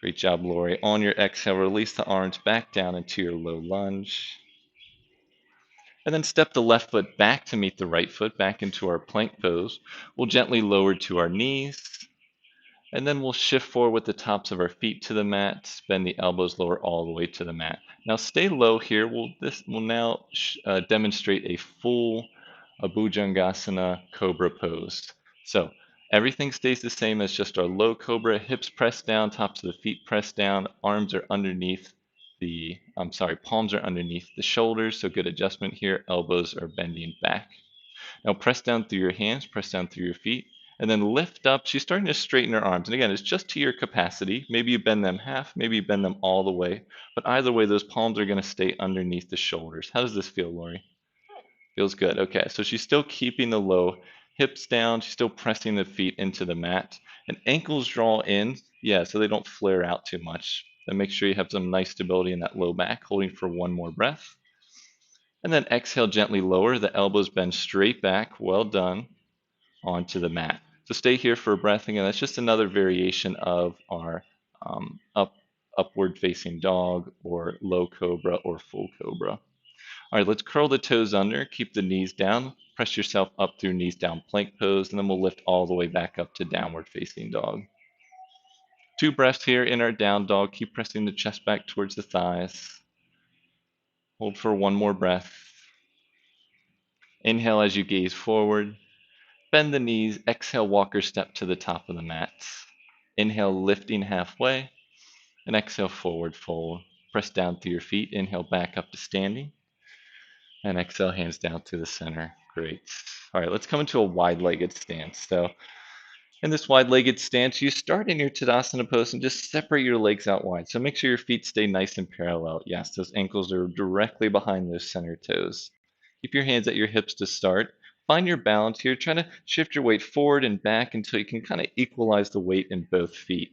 Great job, Lori. On your exhale, release the arms back down into your low lunge. And then step the left foot back to meet the right foot, back into our plank pose. We'll gently lower to our knees. And then we'll shift forward with the tops of our feet to the mat, bend the elbows lower all the way to the mat. Now stay low here. This will now demonstrate a full Bhujangasana Cobra pose. So everything stays the same as just our low Cobra, hips pressed down, tops of the feet pressed down, arms are underneath palms are underneath the shoulders, so good adjustment here, elbows are bending back. Now press down through your hands, press down through your feet, and then lift up. She's starting to straighten her arms. And again, it's just to your capacity. Maybe you bend them half, maybe you bend them all the way. But either way, those palms are going to stay underneath the shoulders. How does this feel, Lori? Feels good. Okay, so she's still keeping the low hips down. She's still pressing the feet into the mat. And ankles draw in, yeah, so they don't flare out too much. And make sure you have some nice stability in that low back, holding for one more breath. And then exhale, gently lower. The elbows bend straight back. Well done. Onto the mat. So stay here for a breath. Again, that's just another variation of our upward facing dog or low cobra or full cobra. All right, let's curl the toes under, keep the knees down, press yourself up through knees down plank pose, and then we'll lift all the way back up to downward facing dog. 2 breaths here in our down dog. Keep pressing the chest back towards the thighs. Hold for one more breath. Inhale as you gaze forward. Bend the knees, exhale, walker step to the top of the mat. Inhale, lifting halfway, and exhale, forward fold. Press down through your feet, inhale, back up to standing, and exhale, hands down to the center. Great. All right, let's come into a wide-legged stance. So in this wide-legged stance, you start in your Tadasana pose and just separate your legs out wide. So make sure your feet stay nice and parallel. Yes, those ankles are directly behind those center toes. Keep your hands at your hips to start. Find your balance here. Try to shift your weight forward and back until you can kind of equalize the weight in both feet,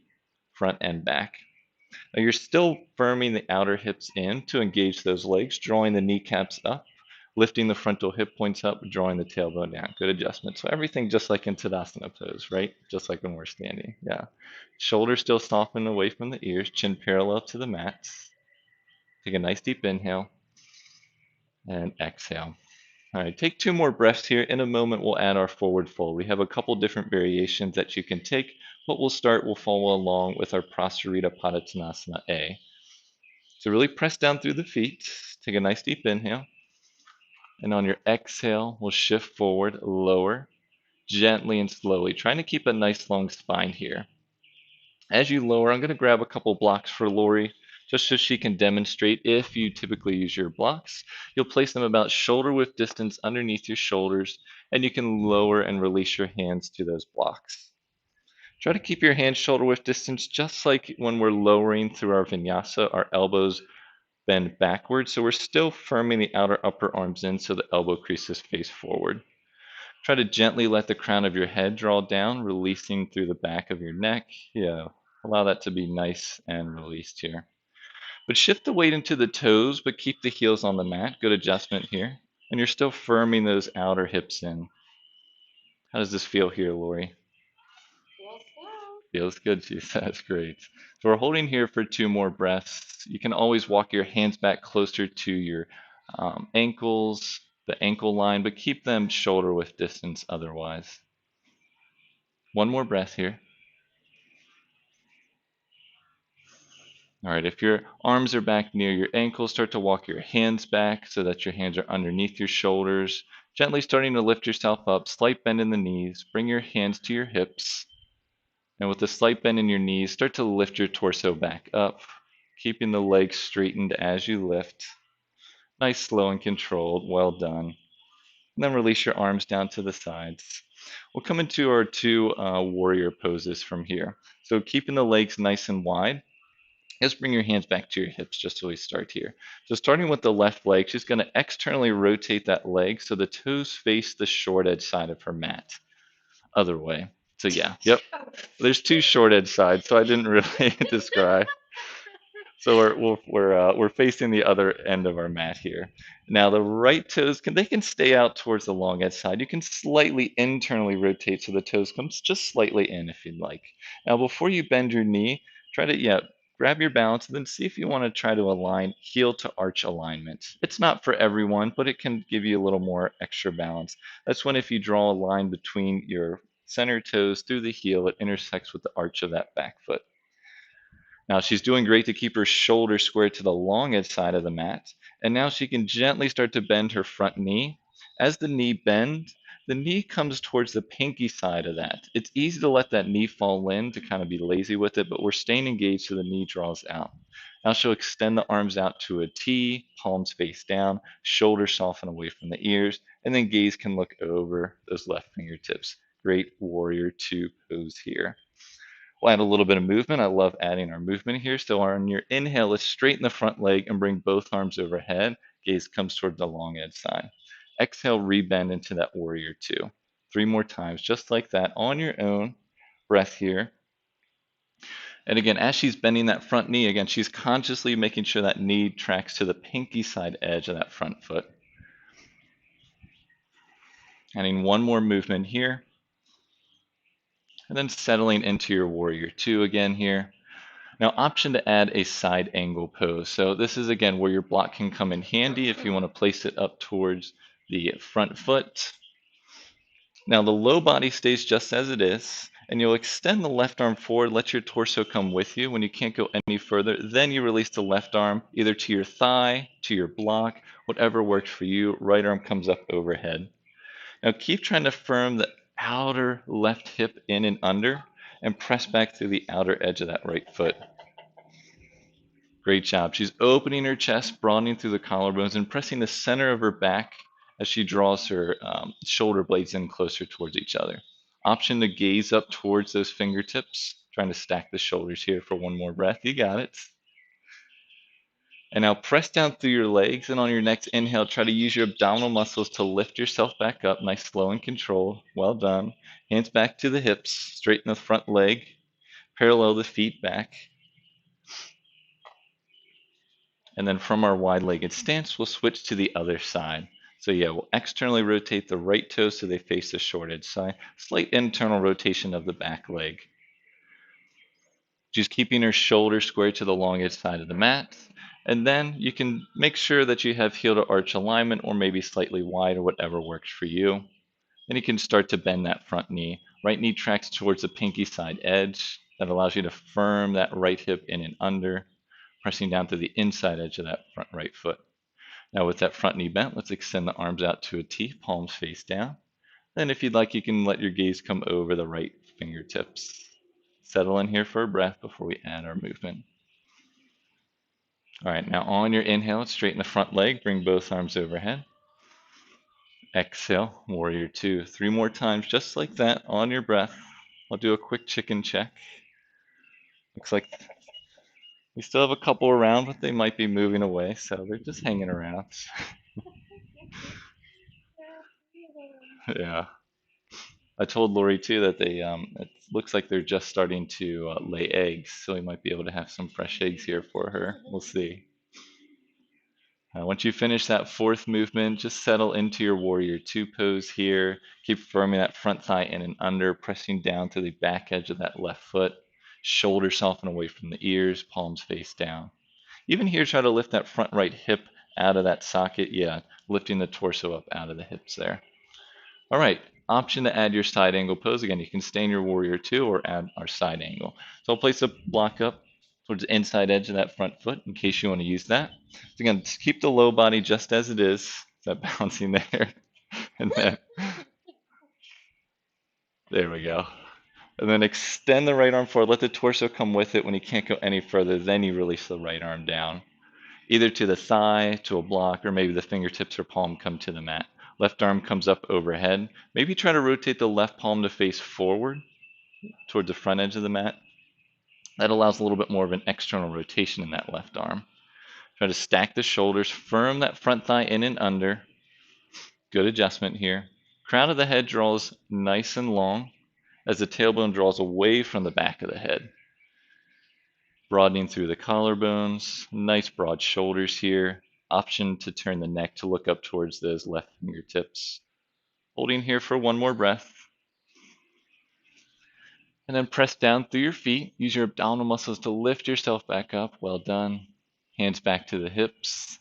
front and back. Now you're still firming the outer hips in to engage those legs, drawing the kneecaps up, lifting the frontal hip points up, drawing the tailbone down. Good adjustment. So everything just like in Tadasana pose, right? Just like when we're standing. Yeah. Shoulders still soften away from the ears, chin parallel to the mat. Take a nice deep inhale and exhale. All right, take 2 more breaths here. In a moment, we'll add our forward fold. We have a couple different variations that you can take, but we'll follow along with our Prasarita Padottanasana A. So really press down through the feet. Take a nice deep inhale. And on your exhale, we'll shift forward, lower, gently and slowly, trying to keep a nice long spine here. As you lower, I'm going to grab a couple blocks for Lori, just so she can demonstrate. If you typically use your blocks, you'll place them about shoulder width distance underneath your shoulders, and you can lower and release your hands to those blocks. Try to keep your hands shoulder width distance, just like when we're lowering through our vinyasa, our elbows bend backwards, so we're still firming the outer upper arms in so the elbow creases face forward. Try to gently let the crown of your head draw down, releasing through the back of your neck. Yeah, allow that to be nice and released here. But shift the weight into the toes, but keep the heels on the mat. Good adjustment here. And you're still firming those outer hips in. How does this feel here, Lori? Feels good, she says. Great. So we're holding here for 2 more breaths. You can always walk your hands back closer to your ankles, the ankle line, but keep them shoulder width distance otherwise. 1 more breath here. All right, if your arms are back near your ankles, start to walk your hands back so that your hands are underneath your shoulders. Gently starting to lift yourself up, slight bend in the knees. Bring your hands to your hips. And with a slight bend in your knees, start to lift your torso back up, keeping the legs straightened as you lift. Nice, slow, and controlled. Well done. And then release your arms down to the sides. We'll come into our two warrior poses from here. So keeping the legs nice and wide, just bring your hands back to your hips just so we start here. So starting with the left leg, she's going to externally rotate that leg so the toes face the short edge side of her mat. Other way. So yeah, yep. There's two short edge sides, so I didn't really describe. So we're facing the other end of our mat here. Now the right toes can stay out towards the long edge side. You can slightly internally rotate so the toes comes just slightly in if you'd like. Now before you bend your knee, try to grab your balance and then see if you want to try to align heel to arch alignment. It's not for everyone, but it can give you a little more extra balance. That's when if you draw a line between your center toes through the heel, it intersects with the arch of that back foot. Now she's doing great to keep her shoulders square to the long edge side of the mat. And now she can gently start to bend her front knee. As the knee bends, the knee comes towards the pinky side of that. It's easy to let that knee fall in to kind of be lazy with it, but we're staying engaged so the knee draws out. Now she'll extend the arms out to a T, palms face down, shoulders soften away from the ears, and then gaze can look over those left fingertips. Great warrior two pose here. We'll add a little bit of movement. I love adding our movement here. So on your inhale, let's straighten the front leg and bring both arms overhead. Gaze comes toward the long edge side. Exhale, rebend into that warrior two. 3 more times, just like that, on your own breath here. And again, as she's bending that front knee, again, she's consciously making sure that knee tracks to the pinky side edge of that front foot. Adding one more movement here. And then settling into your warrior two again here. Now, option to add a side angle pose. So this is again where your block can come in handy if you want to place it up towards the front foot. Now the low body stays just as it is, and you'll extend the left arm forward, let your torso come with you. When you can't go any further, then you release the left arm either to your thigh, to your block, whatever works for you. Right arm comes up overhead. Now keep trying to firm the outer left hip in and under, and press back through the outer edge of that right foot. Great job. She's opening her chest, broadening through the collarbones, and pressing the center of her back as she draws her shoulder blades in closer towards each other. Option to gaze up towards those fingertips, trying to stack the shoulders here for one more breath. You got it. And now press down through your legs, and on your next inhale, try to use your abdominal muscles to lift yourself back up. Nice, slow, and controlled. Well done. Hands back to the hips, straighten the front leg, parallel the feet back. And then from our wide-legged stance, we'll switch to the other side. So yeah, we'll externally rotate the right toes so they face the short edge side. Slight internal rotation of the back leg. Just keeping her shoulder square to the long edge side of the mat. And then you can make sure that you have heel to arch alignment or maybe slightly wide or whatever works for you. Then you can start to bend that front knee. Right knee tracks towards the pinky side edge. That allows you to firm that right hip in and under, pressing down to the inside edge of that front right foot. Now with that front knee bent, let's extend the arms out to a T, palms face down. Then if you'd like, you can let your gaze come over the right fingertips. Settle in here for a breath before we add our movement. All right, now on your inhale, straighten the front leg, bring both arms overhead. Exhale, warrior two. 3 more times, just like that, on your breath. I'll do a quick chicken check. Looks like we still have a couple around, but they might be moving away, so they're just hanging around. Yeah. I told Lori too that it looks like they're just starting to lay eggs, so we might be able to have some fresh eggs here for her. We'll see. Once you finish that fourth movement, just settle into your warrior two pose here. Keep firming that front thigh in and under, pressing down to the back edge of that left foot. Shoulders soften away from the ears, palms face down. Even here, try to lift that front right hip out of that socket. Yeah, lifting the torso up out of the hips there. All right, option to add your side angle pose. Again, you can stay in your warrior two or add our side angle. So I'll place a block up towards the inside edge of that front foot in case you want to use that. So again, just keep the low body just as it is. That bouncing there. And then, there we go. And then extend the right arm forward. Let the torso come with it. When you can't go any further, then you release the right arm down, either to the thigh, to a block, or maybe the fingertips or palm come to the mat. Left arm comes up overhead. Maybe try to rotate the left palm to face forward towards the front edge of the mat. That allows a little bit more of an external rotation in that left arm. Try to stack the shoulders, firm that front thigh in and under. Good adjustment here. Crown of the head draws nice and long as the tailbone draws away from the back of the head. Broadening through the collarbones, nice broad shoulders here. Option to turn the neck to look up towards those left fingertips. Holding here for one more breath. And then press down through your feet. Use your abdominal muscles to lift yourself back up. Well done. Hands back to the hips.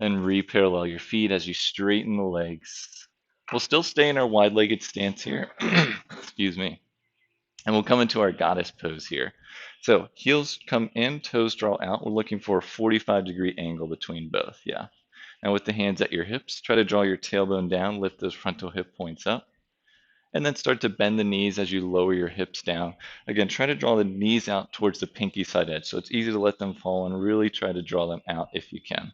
And re-parallel your feet as you straighten the legs. We'll still stay in our wide-legged stance here. Excuse me. And we'll come into our goddess pose here. So heels come in, toes draw out. We're looking for a 45-degree angle between both. Yeah. And with the hands at your hips, try to draw your tailbone down, lift those frontal hip points up. And then start to bend the knees as you lower your hips down. Again, try to draw the knees out towards the pinky side edge. So it's easy to let them fall and really try to draw them out if you can.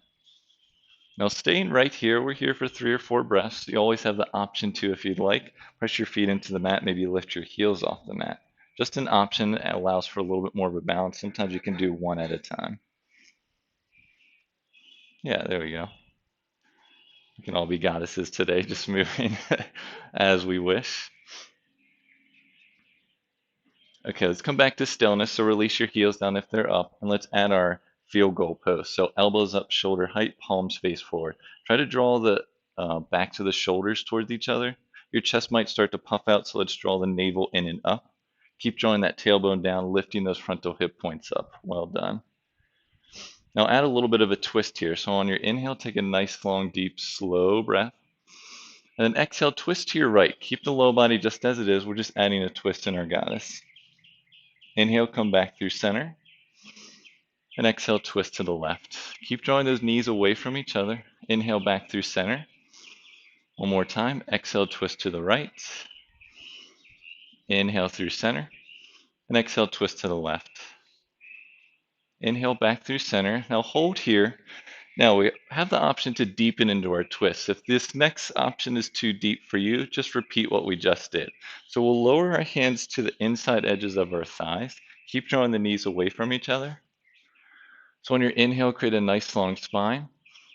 Now staying right here, we're here for 3 or 4 breaths. You always have the option to, if you'd like, press your feet into the mat, maybe lift your heels off the mat. Just an option that allows for a little bit more of a balance. Sometimes you can do one at a time. Yeah, there we go. We can all be goddesses today, just moving as we wish. Okay, let's come back to stillness. So release your heels down if they're up, and let's add our field goal pose. So elbows up, shoulder height, palms face forward. Try to draw the backs of the shoulders towards each other. Your chest might start to puff out, so let's draw the navel in and up. Keep drawing that tailbone down, lifting those frontal hip points up. Well done. Now add a little bit of a twist here. So on your inhale, take a nice, long, deep, slow breath. And then exhale, twist to your right. Keep the low body just as it is. We're just adding a twist in our goddess. Inhale, come back through center. And exhale, twist to the left. Keep drawing those knees away from each other. Inhale back through center. One more time. Exhale, twist to the right. Inhale through center. And exhale, twist to the left. Inhale back through center. Now hold here. Now we have the option to deepen into our twists. If this next option is too deep for you, just repeat what we just did. So we'll lower our hands to the inside edges of our thighs. Keep drawing the knees away from each other. So on your inhale, create a nice long spine.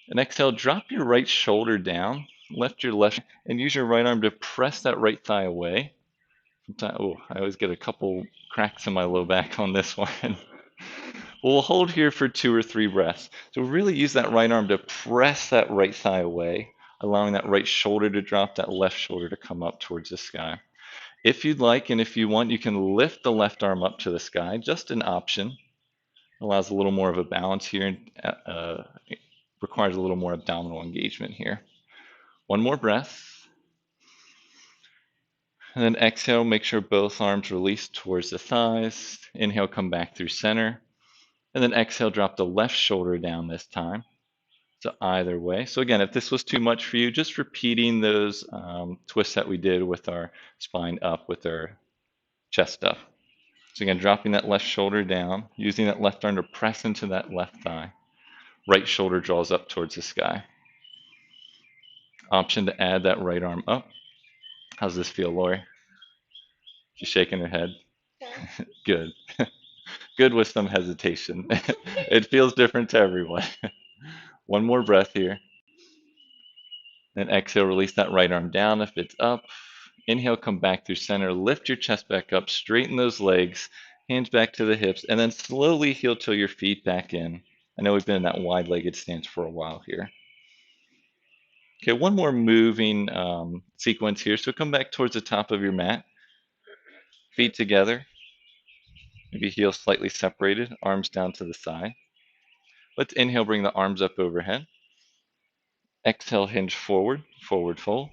And exhale, drop your right shoulder down, lift your left, and use your right arm to press that right thigh away. Oh, I always get a couple cracks in my low back on this one. We'll hold here for 2 or 3 breaths. So really use that right arm to press that right thigh away, allowing that right shoulder to drop, that left shoulder to come up towards the sky. If you'd like, and if you want, you can lift the left arm up to the sky, just an option. Allows a little more of a balance here and requires a little more abdominal engagement here. One more breath. And then exhale, make sure both arms release towards the thighs. Inhale, come back through center. And then exhale, drop the left shoulder down this time. So either way. So again, if this was too much for you, just repeating those twists that we did with our spine up, with our chest up. So again, dropping that left shoulder down, using that left arm to press into that left thigh. Right shoulder draws up towards the sky. Option to add that right arm up. How's this feel, Lori? She's shaking her head. Good. Good with some hesitation. It feels different to everyone. One more breath here. Then exhale, release that right arm down if it's up. Inhale, come back through center. Lift your chest back up. Straighten those legs. Hands back to the hips. And then slowly heel till your feet back in. I know we've been in that wide-legged stance for a while here. Okay, one more moving sequence here. So come back towards the top of your mat. Feet together. Maybe heels slightly separated. Arms down to the side. Let's inhale, bring the arms up overhead. Exhale, hinge forward, forward fold.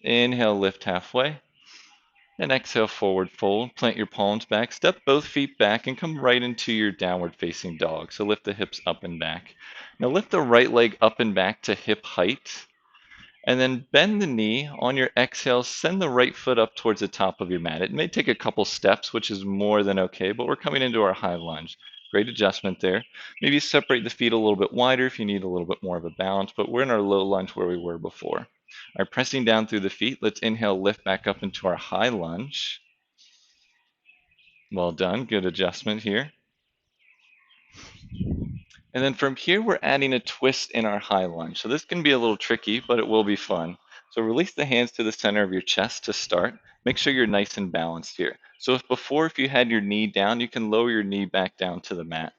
Inhale, lift halfway. And exhale, forward fold. Plant your palms back. Step both feet back and come right into your downward facing dog. So lift the hips up and back. Now lift the right leg up and back to hip height. And then bend the knee. On your exhale, send the right foot up towards the top of your mat. It may take a couple steps, which is more than okay, but we're coming into our high lunge. Great adjustment there. Maybe separate the feet a little bit wider if you need a little bit more of a balance, but we're in our low lunge where we were before. All right, pressing down through the feet, let's inhale, lift back up into our high lunge. Well done, good adjustment here. And then from here, we're adding a twist in our high lunge. So this can be a little tricky, but it will be fun. So release the hands to the center of your chest to start. Make sure you're nice and balanced here. So if you had your knee down, you can lower your knee back down to the mat.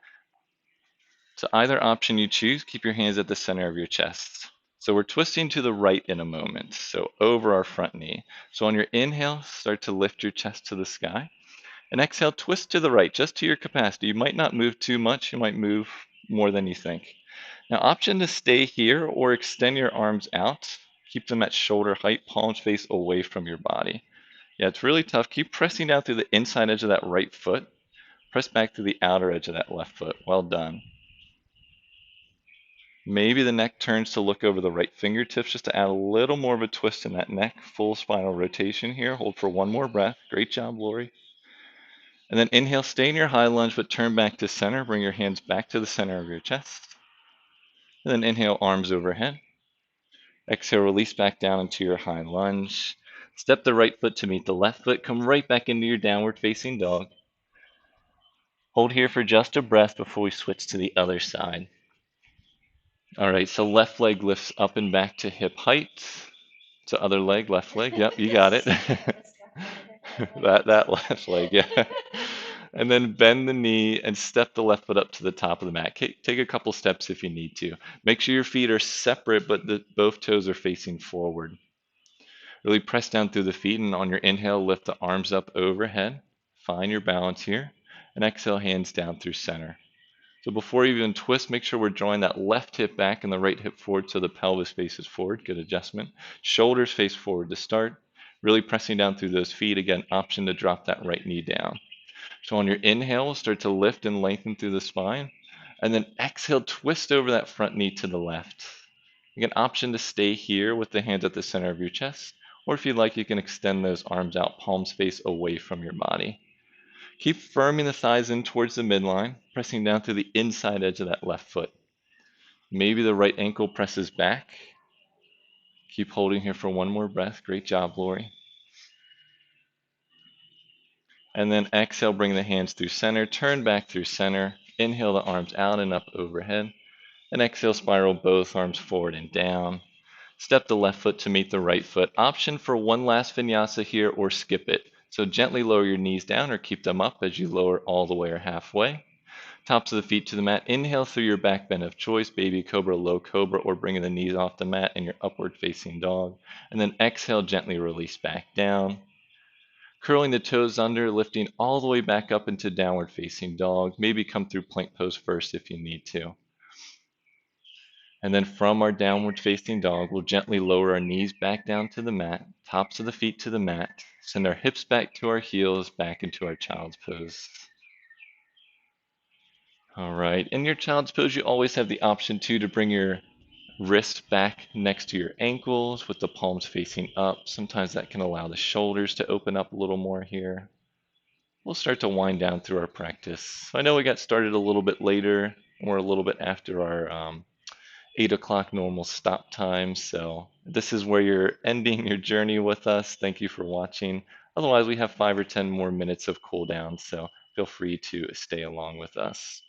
So either option you choose, keep your hands at the center of your chest. So we're twisting to the right in a moment, so over our front knee. So on your inhale, start to lift your chest to the sky. And exhale, twist to the right, just to your capacity. You might not move too much, you might move more than you think. Now, option to stay here or extend your arms out. Keep them at shoulder height, palms face away from your body. Yeah, it's really tough. Keep pressing down through the inside edge of that right foot. Press back to the outer edge of that left foot. Well done. Maybe the neck turns to look over the right fingertips just to add a little more of a twist in that neck. Full spinal rotation here. Hold for one more breath. Great job, Lori. And then inhale, stay in your high lunge, but turn back to center. Bring your hands back to the center of your chest. And then inhale, arms overhead. Exhale, release back down into your high lunge. Step the right foot to meet the left foot. Come right back into your downward facing dog. Hold here for just a breath before we switch to the other side. All right, so left leg lifts up and back to hip height. So other leg, left leg. Yep, you got it. that left leg, yeah. And then bend the knee and step the left foot up to the top of the mat. Take a couple steps if you need to. Make sure your feet are separate, but both toes are facing forward. Really press down through the feet, and on your inhale, lift the arms up overhead. Find your balance here. And exhale, hands down through center. So before you even twist, make sure we're drawing that left hip back and the right hip forward so the pelvis faces forward. Good adjustment. Shoulders face forward to start. Really pressing down through those feet. Again, option to drop that right knee down. So on your inhale, start to lift and lengthen through the spine. And then exhale, twist over that front knee to the left. Again, option to stay here with the hands at the center of your chest. Or if you'd like, you can extend those arms out, palms face away from your body. Keep firming the thighs in towards the midline, pressing down through the inside edge of that left foot. Maybe the right ankle presses back. Keep holding here for one more breath. Great job, Lori. And then exhale, bring the hands through center, turn back through center. Inhale the arms out and up overhead. And exhale, spiral both arms forward and down. Step the left foot to meet the right foot. Option for one last vinyasa here or skip it. So gently lower your knees down or keep them up as you lower all the way or halfway. Tops of the feet to the mat. Inhale through your back bend of choice, baby cobra, low cobra, or bringing the knees off the mat in your upward facing dog. And then exhale, gently release back down. Curling the toes under, lifting all the way back up into downward facing dog. Maybe come through plank pose first if you need to. And then from our downward facing dog, we'll gently lower our knees back down to the mat, tops of the feet to the mat, send our hips back to our heels, back into our child's pose. All right, in your child's pose, you always have the option too to bring your wrists back next to your ankles with the palms facing up. Sometimes that can allow the shoulders to open up a little more here. We'll start to wind down through our practice. So I know we got started a little bit later, or a little bit after our 8 o'clock normal stop time. So this is where you're ending your journey with us. Thank you for watching. Otherwise, we have 5 or 10 more minutes of cool down, so feel free to stay along with us.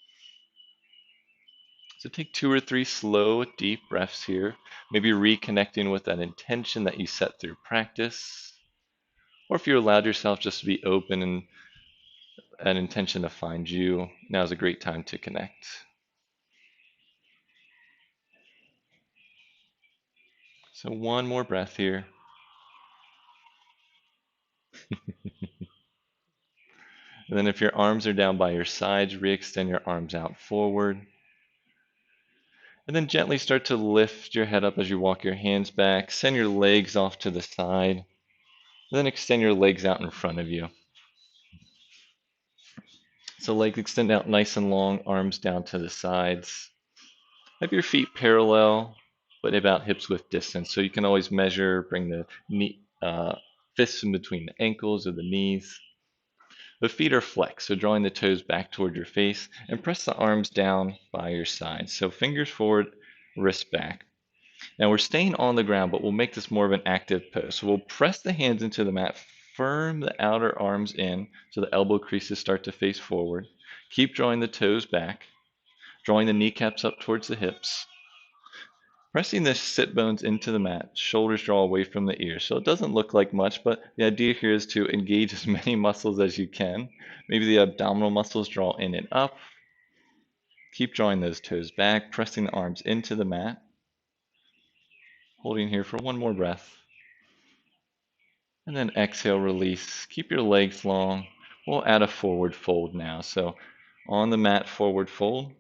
So take 2 or 3 slow, deep breaths here. Maybe reconnecting with that intention that you set through practice. Or if you allowed yourself just to be open and an intention to find you, now's a great time to connect. So one more breath here. And then if your arms are down by your sides, re-extend your arms out forward. And then gently start to lift your head up as you walk your hands back. Send your legs off to the side. And then extend your legs out in front of you. So legs extend out nice and long, arms down to the sides. Have your feet parallel. but about hips width distance. So you can always measure, bring the fists in between the ankles or the knees. The feet are flexed, so drawing the toes back toward your face, and press the arms down by your sides. So fingers forward, wrists back. Now we're staying on the ground, but we'll make this more of an active pose. So we'll press the hands into the mat, firm the outer arms in so the elbow creases start to face forward. Keep drawing the toes back, drawing the kneecaps up towards the hips. Pressing the sit bones into the mat, shoulders draw away from the ears. So it doesn't look like much, but the idea here is to engage as many muscles as you can. Maybe the abdominal muscles draw in and up. Keep drawing those toes back, pressing the arms into the mat. Holding here for one more breath. And then exhale, release. Keep your legs long. We'll add a forward fold now. So on the mat, forward fold.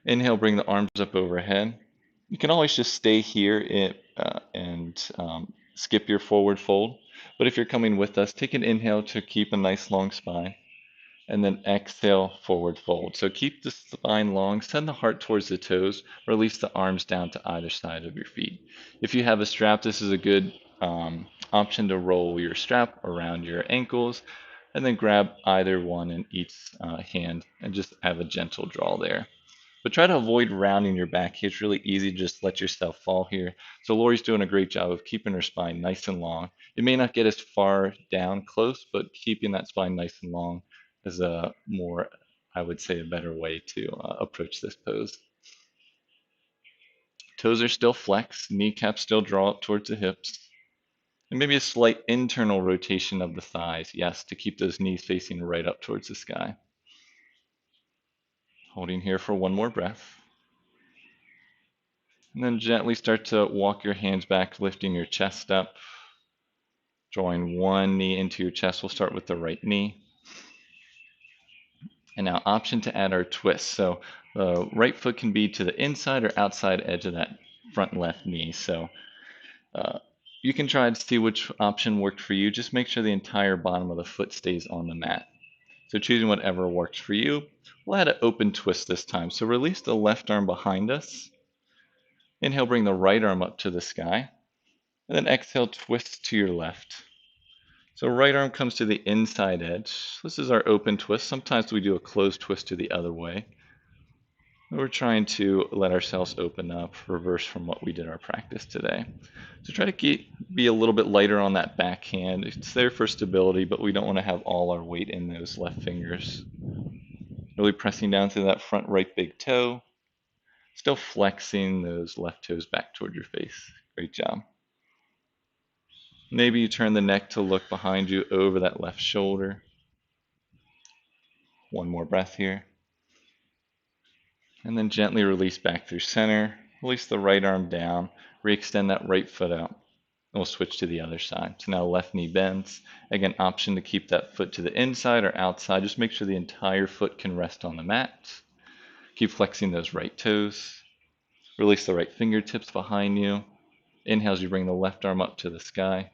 Inhale, bring the arms up overhead. You can always just stay here and skip your forward fold. But if you're coming with us, take an inhale to keep a nice long spine. And then exhale, forward fold. So keep the spine long, send the heart towards the toes, release the arms down to either side of your feet. If you have a strap, this is a good option to roll your strap around your ankles and then grab either one in each hand and just have a gentle draw there. But try to avoid rounding your back here. It's really easy to just let yourself fall here. So Lori's doing a great job of keeping her spine nice and long. It may not get as far down close, but keeping that spine nice and long is a more, I would say, a better way to approach this pose. Toes are still flexed, kneecaps still draw up towards the hips. And maybe a slight internal rotation of the thighs, yes, to keep those knees facing right up towards the sky. Holding here for one more breath. And then gently start to walk your hands back, lifting your chest up. Drawing one knee into your chest. We'll start with the right knee. And now option to add our twist. So the right foot can be to the inside or outside edge of that front left knee. So you can try to see which option worked for you. Just make sure the entire bottom of the foot stays on the mat. So choosing whatever works for you. We'll add an open twist this time. So release the left arm behind us. Inhale, bring the right arm up to the sky. And then exhale, twist to your left. So right arm comes to the inside edge. This is our open twist. Sometimes we do a closed twist to the other way. We're trying to let ourselves open up, reverse from what we did our practice today. So try to be a little bit lighter on that back hand. It's there for stability, but we don't want to have all our weight in those left fingers. Really pressing down through that front right big toe. Still flexing those left toes back toward your face. Great job. Maybe you turn the neck to look behind you over that left shoulder. One more breath here. And then gently release back through center. Release the right arm down. Re-extend that right foot out. And we'll switch to the other side. So now left knee bends. Again, option to keep that foot to the inside or outside. Just make sure the entire foot can rest on the mat. Keep flexing those right toes. Release the right fingertips behind you. Inhale as you bring the left arm up to the sky.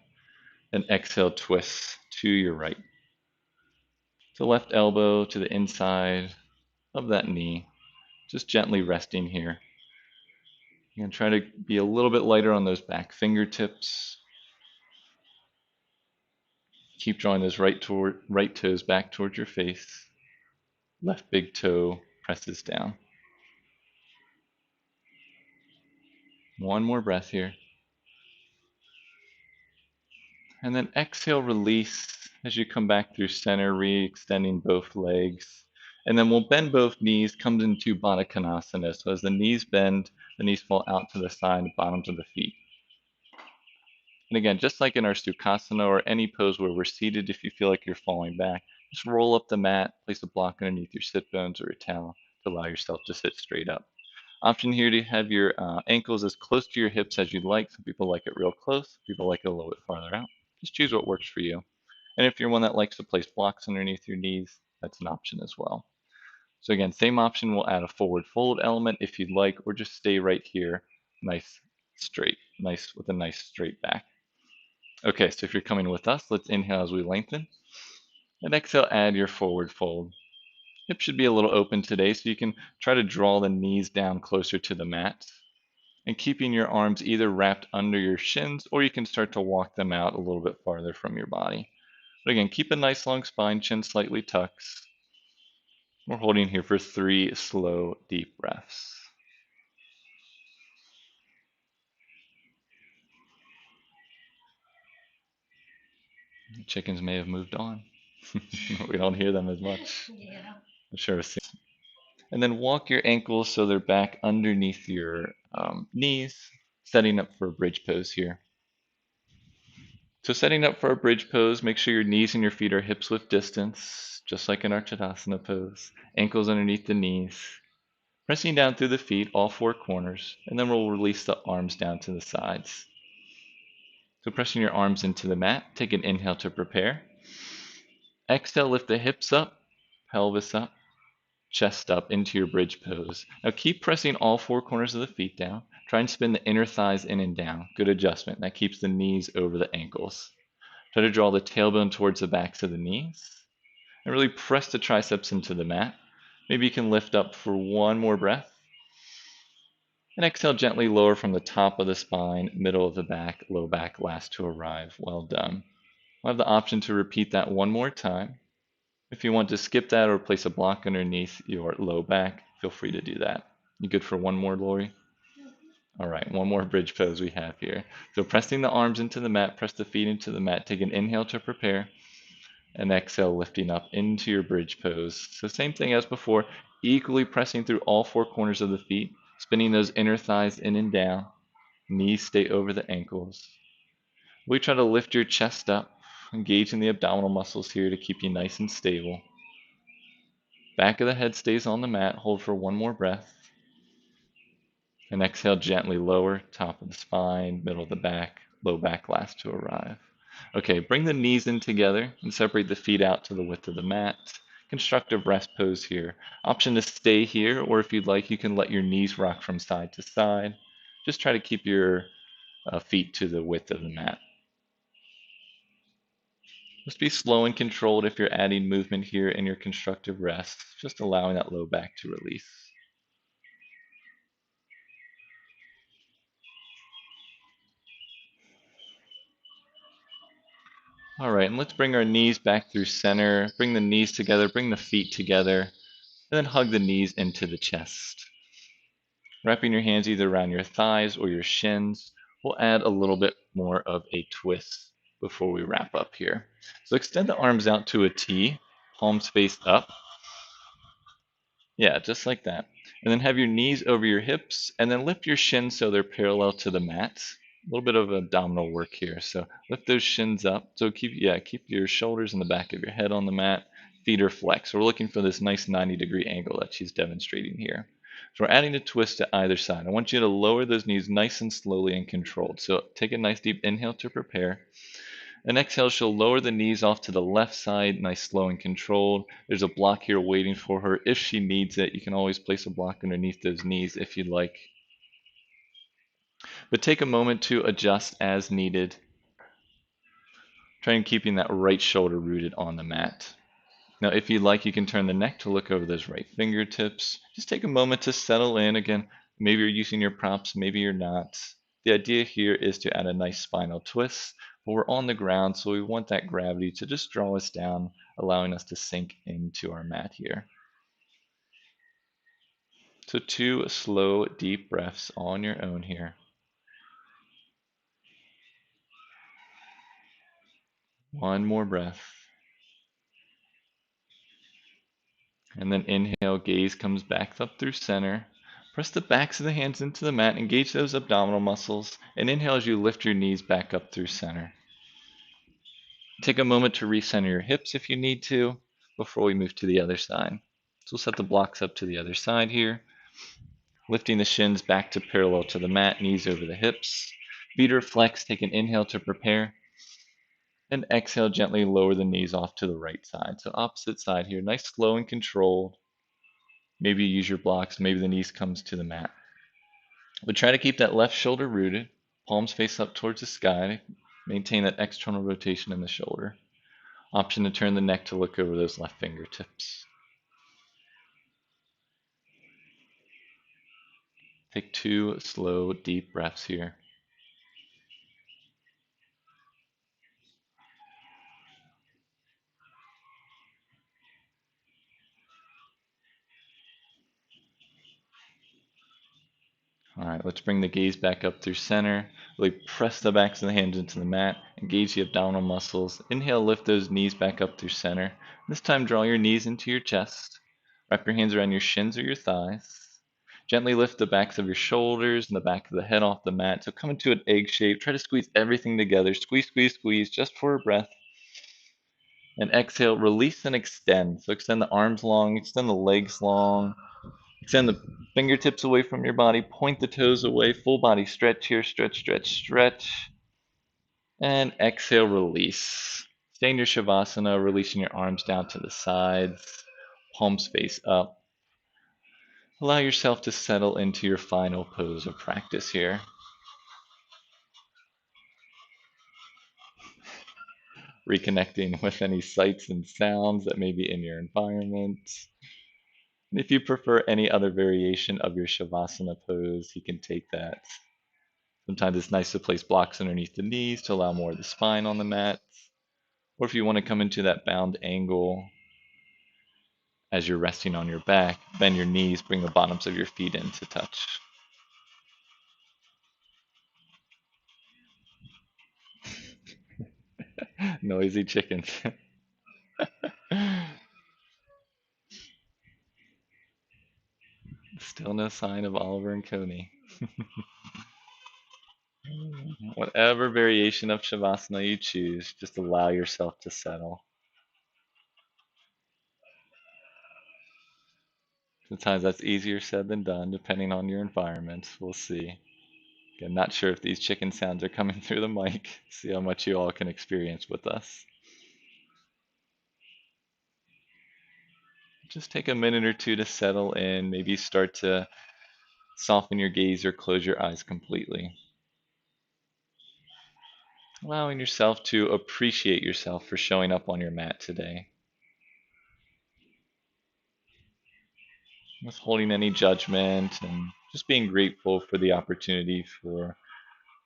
And exhale, twist to your right. So left elbow to the inside of that knee. Just gently resting here. You're going to try to be a little bit lighter on those back fingertips. Keep drawing those right toes back towards your face. Left big toe presses down. One more breath here. And then exhale, release as you come back through center, re-extending both legs. And then we'll bend both knees, comes into Baddha Konasana. So as the knees bend, the knees fall out to the side, bottoms of the feet. And again, just like in our Sukhasana or any pose where we're seated, if you feel like you're falling back, just roll up the mat, place a block underneath your sit bones or a towel to allow yourself to sit straight up. Option here to have your ankles as close to your hips as you'd like. Some people like it real close, some people like it a little bit farther out. Just choose what works for you. And if you're one that likes to place blocks underneath your knees, that's an option as well. So again, same option, we'll add a forward fold element if you'd like, or just stay right here, nice straight, nice with a nice straight back. Okay, so if you're coming with us, let's inhale as we lengthen. And exhale, add your forward fold. Hips should be a little open today, so you can try to draw the knees down closer to the mat. and keeping your arms either wrapped under your shins, or you can start to walk them out a little bit farther from your body. But again, keep a nice long spine, chin slightly tucks. We're holding here for 3 slow, deep breaths. The chickens may have moved on. We don't hear them as much. Yeah. I'm sure. And then walk your ankles so they're back underneath your knees, setting up for a bridge pose here. So setting up for a bridge pose, make sure your knees and your feet are hips width distance, just like in our Tadasana pose. Ankles underneath the knees. Pressing down through the feet, all 4 corners, and then we'll release the arms down to the sides. So pressing your arms into the mat, take an inhale to prepare. Exhale, lift the hips up, pelvis up, chest up into your bridge pose. Now keep pressing all 4 corners of the feet down. Try and spin the inner thighs in and down. Good adjustment. That keeps the knees over the ankles. Try to draw the tailbone towards the backs of the knees. And really press the triceps into the mat. Maybe you can lift up for one more breath. And exhale, gently lower from the top of the spine, middle of the back, low back, last to arrive. Well done. We'll have the option to repeat that one more time. If you want to skip that or place a block underneath your low back, feel free to do that. You good for one more, Lori? All right, one more bridge pose we have here. So pressing the arms into the mat, press the feet into the mat. Take an inhale to prepare, and exhale, lifting up into your bridge pose. So same thing as before, equally pressing through all 4 corners of the feet, spinning those inner thighs in and down. Knees stay over the ankles. We try to lift your chest up, engaging the abdominal muscles here to keep you nice and stable. Back of the head stays on the mat. Hold for one more breath. And exhale, gently lower, top of the spine, middle of the back, low back last to arrive. Okay, bring the knees in together and separate the feet out to the width of the mat. Constructive rest pose here. Option to stay here, or if you'd like, you can let your knees rock from side to side. Just try to keep your feet to the width of the mat. Just be slow and controlled if you're adding movement here in your constructive rest, just allowing that low back to release. All right, and let's bring our knees back through center. Bring the knees together, bring the feet together, and then hug the knees into the chest. Wrapping your hands either around your thighs or your shins. We'll add a little bit more of a twist before we wrap up here. So extend the arms out to a T, palms face up. Yeah, just like that. And then have your knees over your hips, and then lift your shins so they're parallel to the mat. A little bit of abdominal work here. So lift those shins up. So keep your shoulders and the back of your head on the mat. Feet are flexed. So we're looking for this nice 90-degree angle that she's demonstrating here. So we're adding a twist to either side. I want you to lower those knees nice and slowly and controlled. So take a nice deep inhale to prepare. And exhale, she'll lower the knees off to the left side, nice, slow, and controlled. There's a block here waiting for her. If she needs it, you can always place a block underneath those knees if you'd like. But take a moment to adjust as needed. Try and keeping that right shoulder rooted on the mat. Now, if you'd like, you can turn the neck to look over those right fingertips. Just take a moment to settle in. Again, maybe you're using your props, maybe you're not. The idea here is to add a nice spinal twist, but we're on the ground, so we want that gravity to just draw us down, allowing us to sink into our mat here. So 2 slow, deep breaths on your own here. One more breath. And then inhale, gaze comes back up through center. Press the backs of the hands into the mat, engage those abdominal muscles, and inhale as you lift your knees back up through center. Take a moment to recenter your hips if you need to before we move to the other side. So we'll set the blocks up to the other side here. Lifting the shins back to parallel to the mat, knees over the hips. Feet are flexed, take an inhale to prepare. And exhale, gently lower the knees off to the right side. So opposite side here, nice, slow, and controlled. Maybe you use your blocks, maybe the knees comes to the mat. But try to keep that left shoulder rooted, palms face up towards the sky. Maintain that external rotation in the shoulder. Option to turn the neck to look over those left fingertips. Take 2 slow, deep breaths here. All right, let's bring the gaze back up through center. Really press the backs of the hands into the mat. Engage the abdominal muscles. Inhale, lift those knees back up through center. This time, draw your knees into your chest. Wrap your hands around your shins or your thighs. Gently lift the backs of your shoulders and the back of the head off the mat. So come into an egg shape. Try to squeeze everything together. Squeeze, squeeze, squeeze, just for a breath. And exhale, release and extend. So extend the arms long, extend the legs long. Extend the fingertips away from your body. Point the toes away. Full body stretch here. Stretch, stretch, stretch. And exhale, release. Stay in your Shavasana, releasing your arms down to the sides. Palms face up. Allow yourself to settle into your final pose of practice here. Reconnecting with any sights and sounds that may be in your environment. And if you prefer any other variation of your Shavasana pose, you can take that. Sometimes it's nice to place blocks underneath the knees to allow more of the spine on the mat. Or if you want to come into that bound angle as you're resting on your back, bend your knees, bring the bottoms of your feet in to touch. Noisy chickens. Still no sign of Oliver and Coney. Whatever variation of Shavasana you choose, just allow yourself to settle. Sometimes that's easier said than done, depending on your environment. We'll see. Again, not sure if these chicken sounds are coming through the mic. See how much you all can experience with us. Just take a minute or two to settle in. Maybe start to soften your gaze or close your eyes completely. Allowing yourself to appreciate yourself for showing up on your mat today. Withholding any judgment and just being grateful for the opportunity for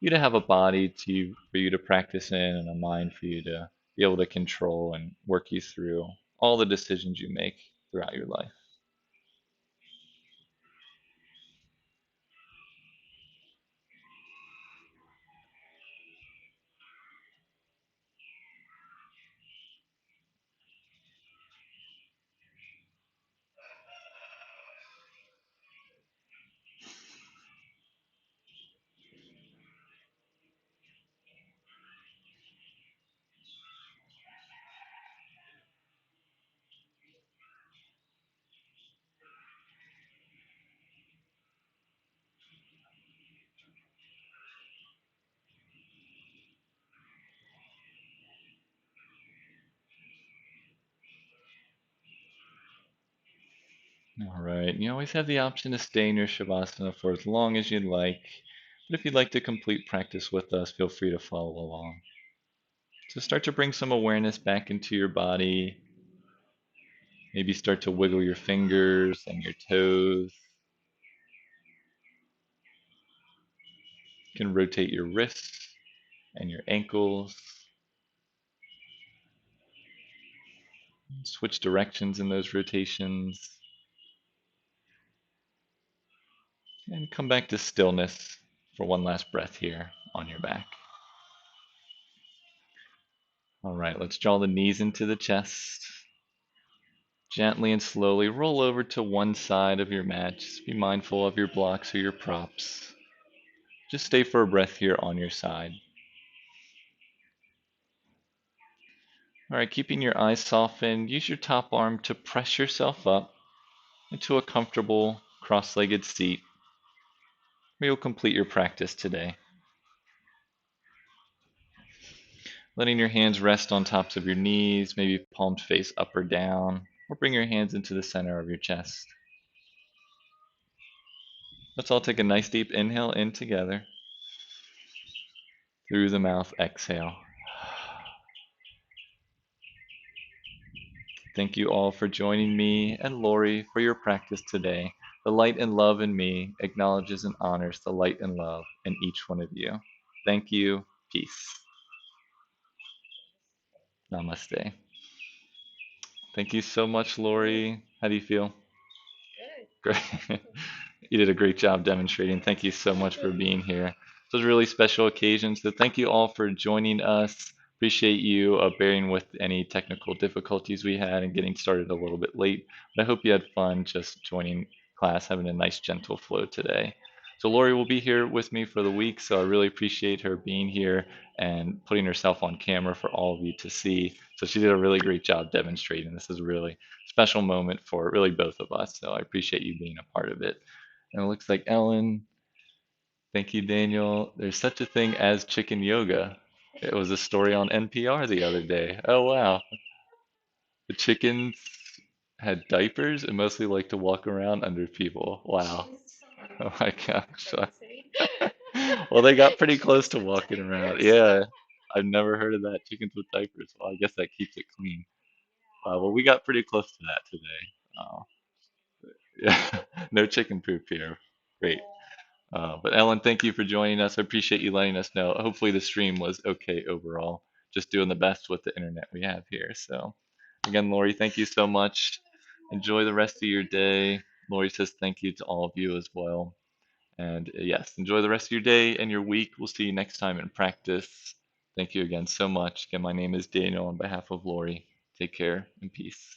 you to have a body for you to practice in and a mind for you to be able to control and work you through all the decisions you make throughout your life. All right, you always have the option to stay in your Shavasana for as long as you'd like. But if you'd like to complete practice with us, feel free to follow along. So start to bring some awareness back into your body. Maybe start to wiggle your fingers and your toes. You can rotate your wrists and your ankles. Switch directions in those rotations. And come back to stillness for one last breath here on your back. All right, let's draw the knees into the chest. Gently and slowly roll over to one side of your mat. Just be mindful of your blocks or your props. Just stay for a breath here on your side. All right, keeping your eyes softened, use your top arm to press yourself up into a comfortable cross-legged seat where you'll complete your practice today. Letting your hands rest on tops of your knees, maybe palms face up or down, or bring your hands into the center of your chest. Let's all take a nice deep inhale in together. Through the mouth, exhale. Thank you all for joining me and Lori for your practice today. The light and love in me acknowledges and honors the light and love in each one of you. Thank you. Peace. Namaste. Thank you so much, Lori. How do you feel? Great. You did a great job demonstrating. Thank you so much for being here. This was a really special occasion. So thank you all for joining us. Appreciate you bearing with any technical difficulties we had and getting started a little bit late. But I hope you had fun just joining class, having a nice gentle flow today. So Lori will be here with me for the week. So I really appreciate her being here and putting herself on camera for all of you to see. So she did a really great job demonstrating. This is really special moment for really both of us. So I appreciate you being a part of it. And it looks like Ellen. Thank you, Daniel. There's such a thing as chicken yoga. It was a story on NPR the other day. Oh, wow. The chickens had diapers and mostly like to walk around under people. Wow. Oh my gosh. Well, they got pretty close to walking around. Yeah. I've never heard of that. Chickens with diapers. Well, I guess that keeps it clean. Well, we got pretty close to that today. Oh, yeah. No chicken poop here. Great. But Ellen, thank you for joining us. I appreciate you letting us know. Hopefully the stream was okay overall. Just doing the best with the internet we have here. So again, Lori, thank you so much. Enjoy the rest of your day. Lori says thank you to all of you as well. And yes, enjoy the rest of your day and your week. We'll see you next time in practice. Thank you again so much. Again, my name is Daniel on behalf of Lori. Take care and peace.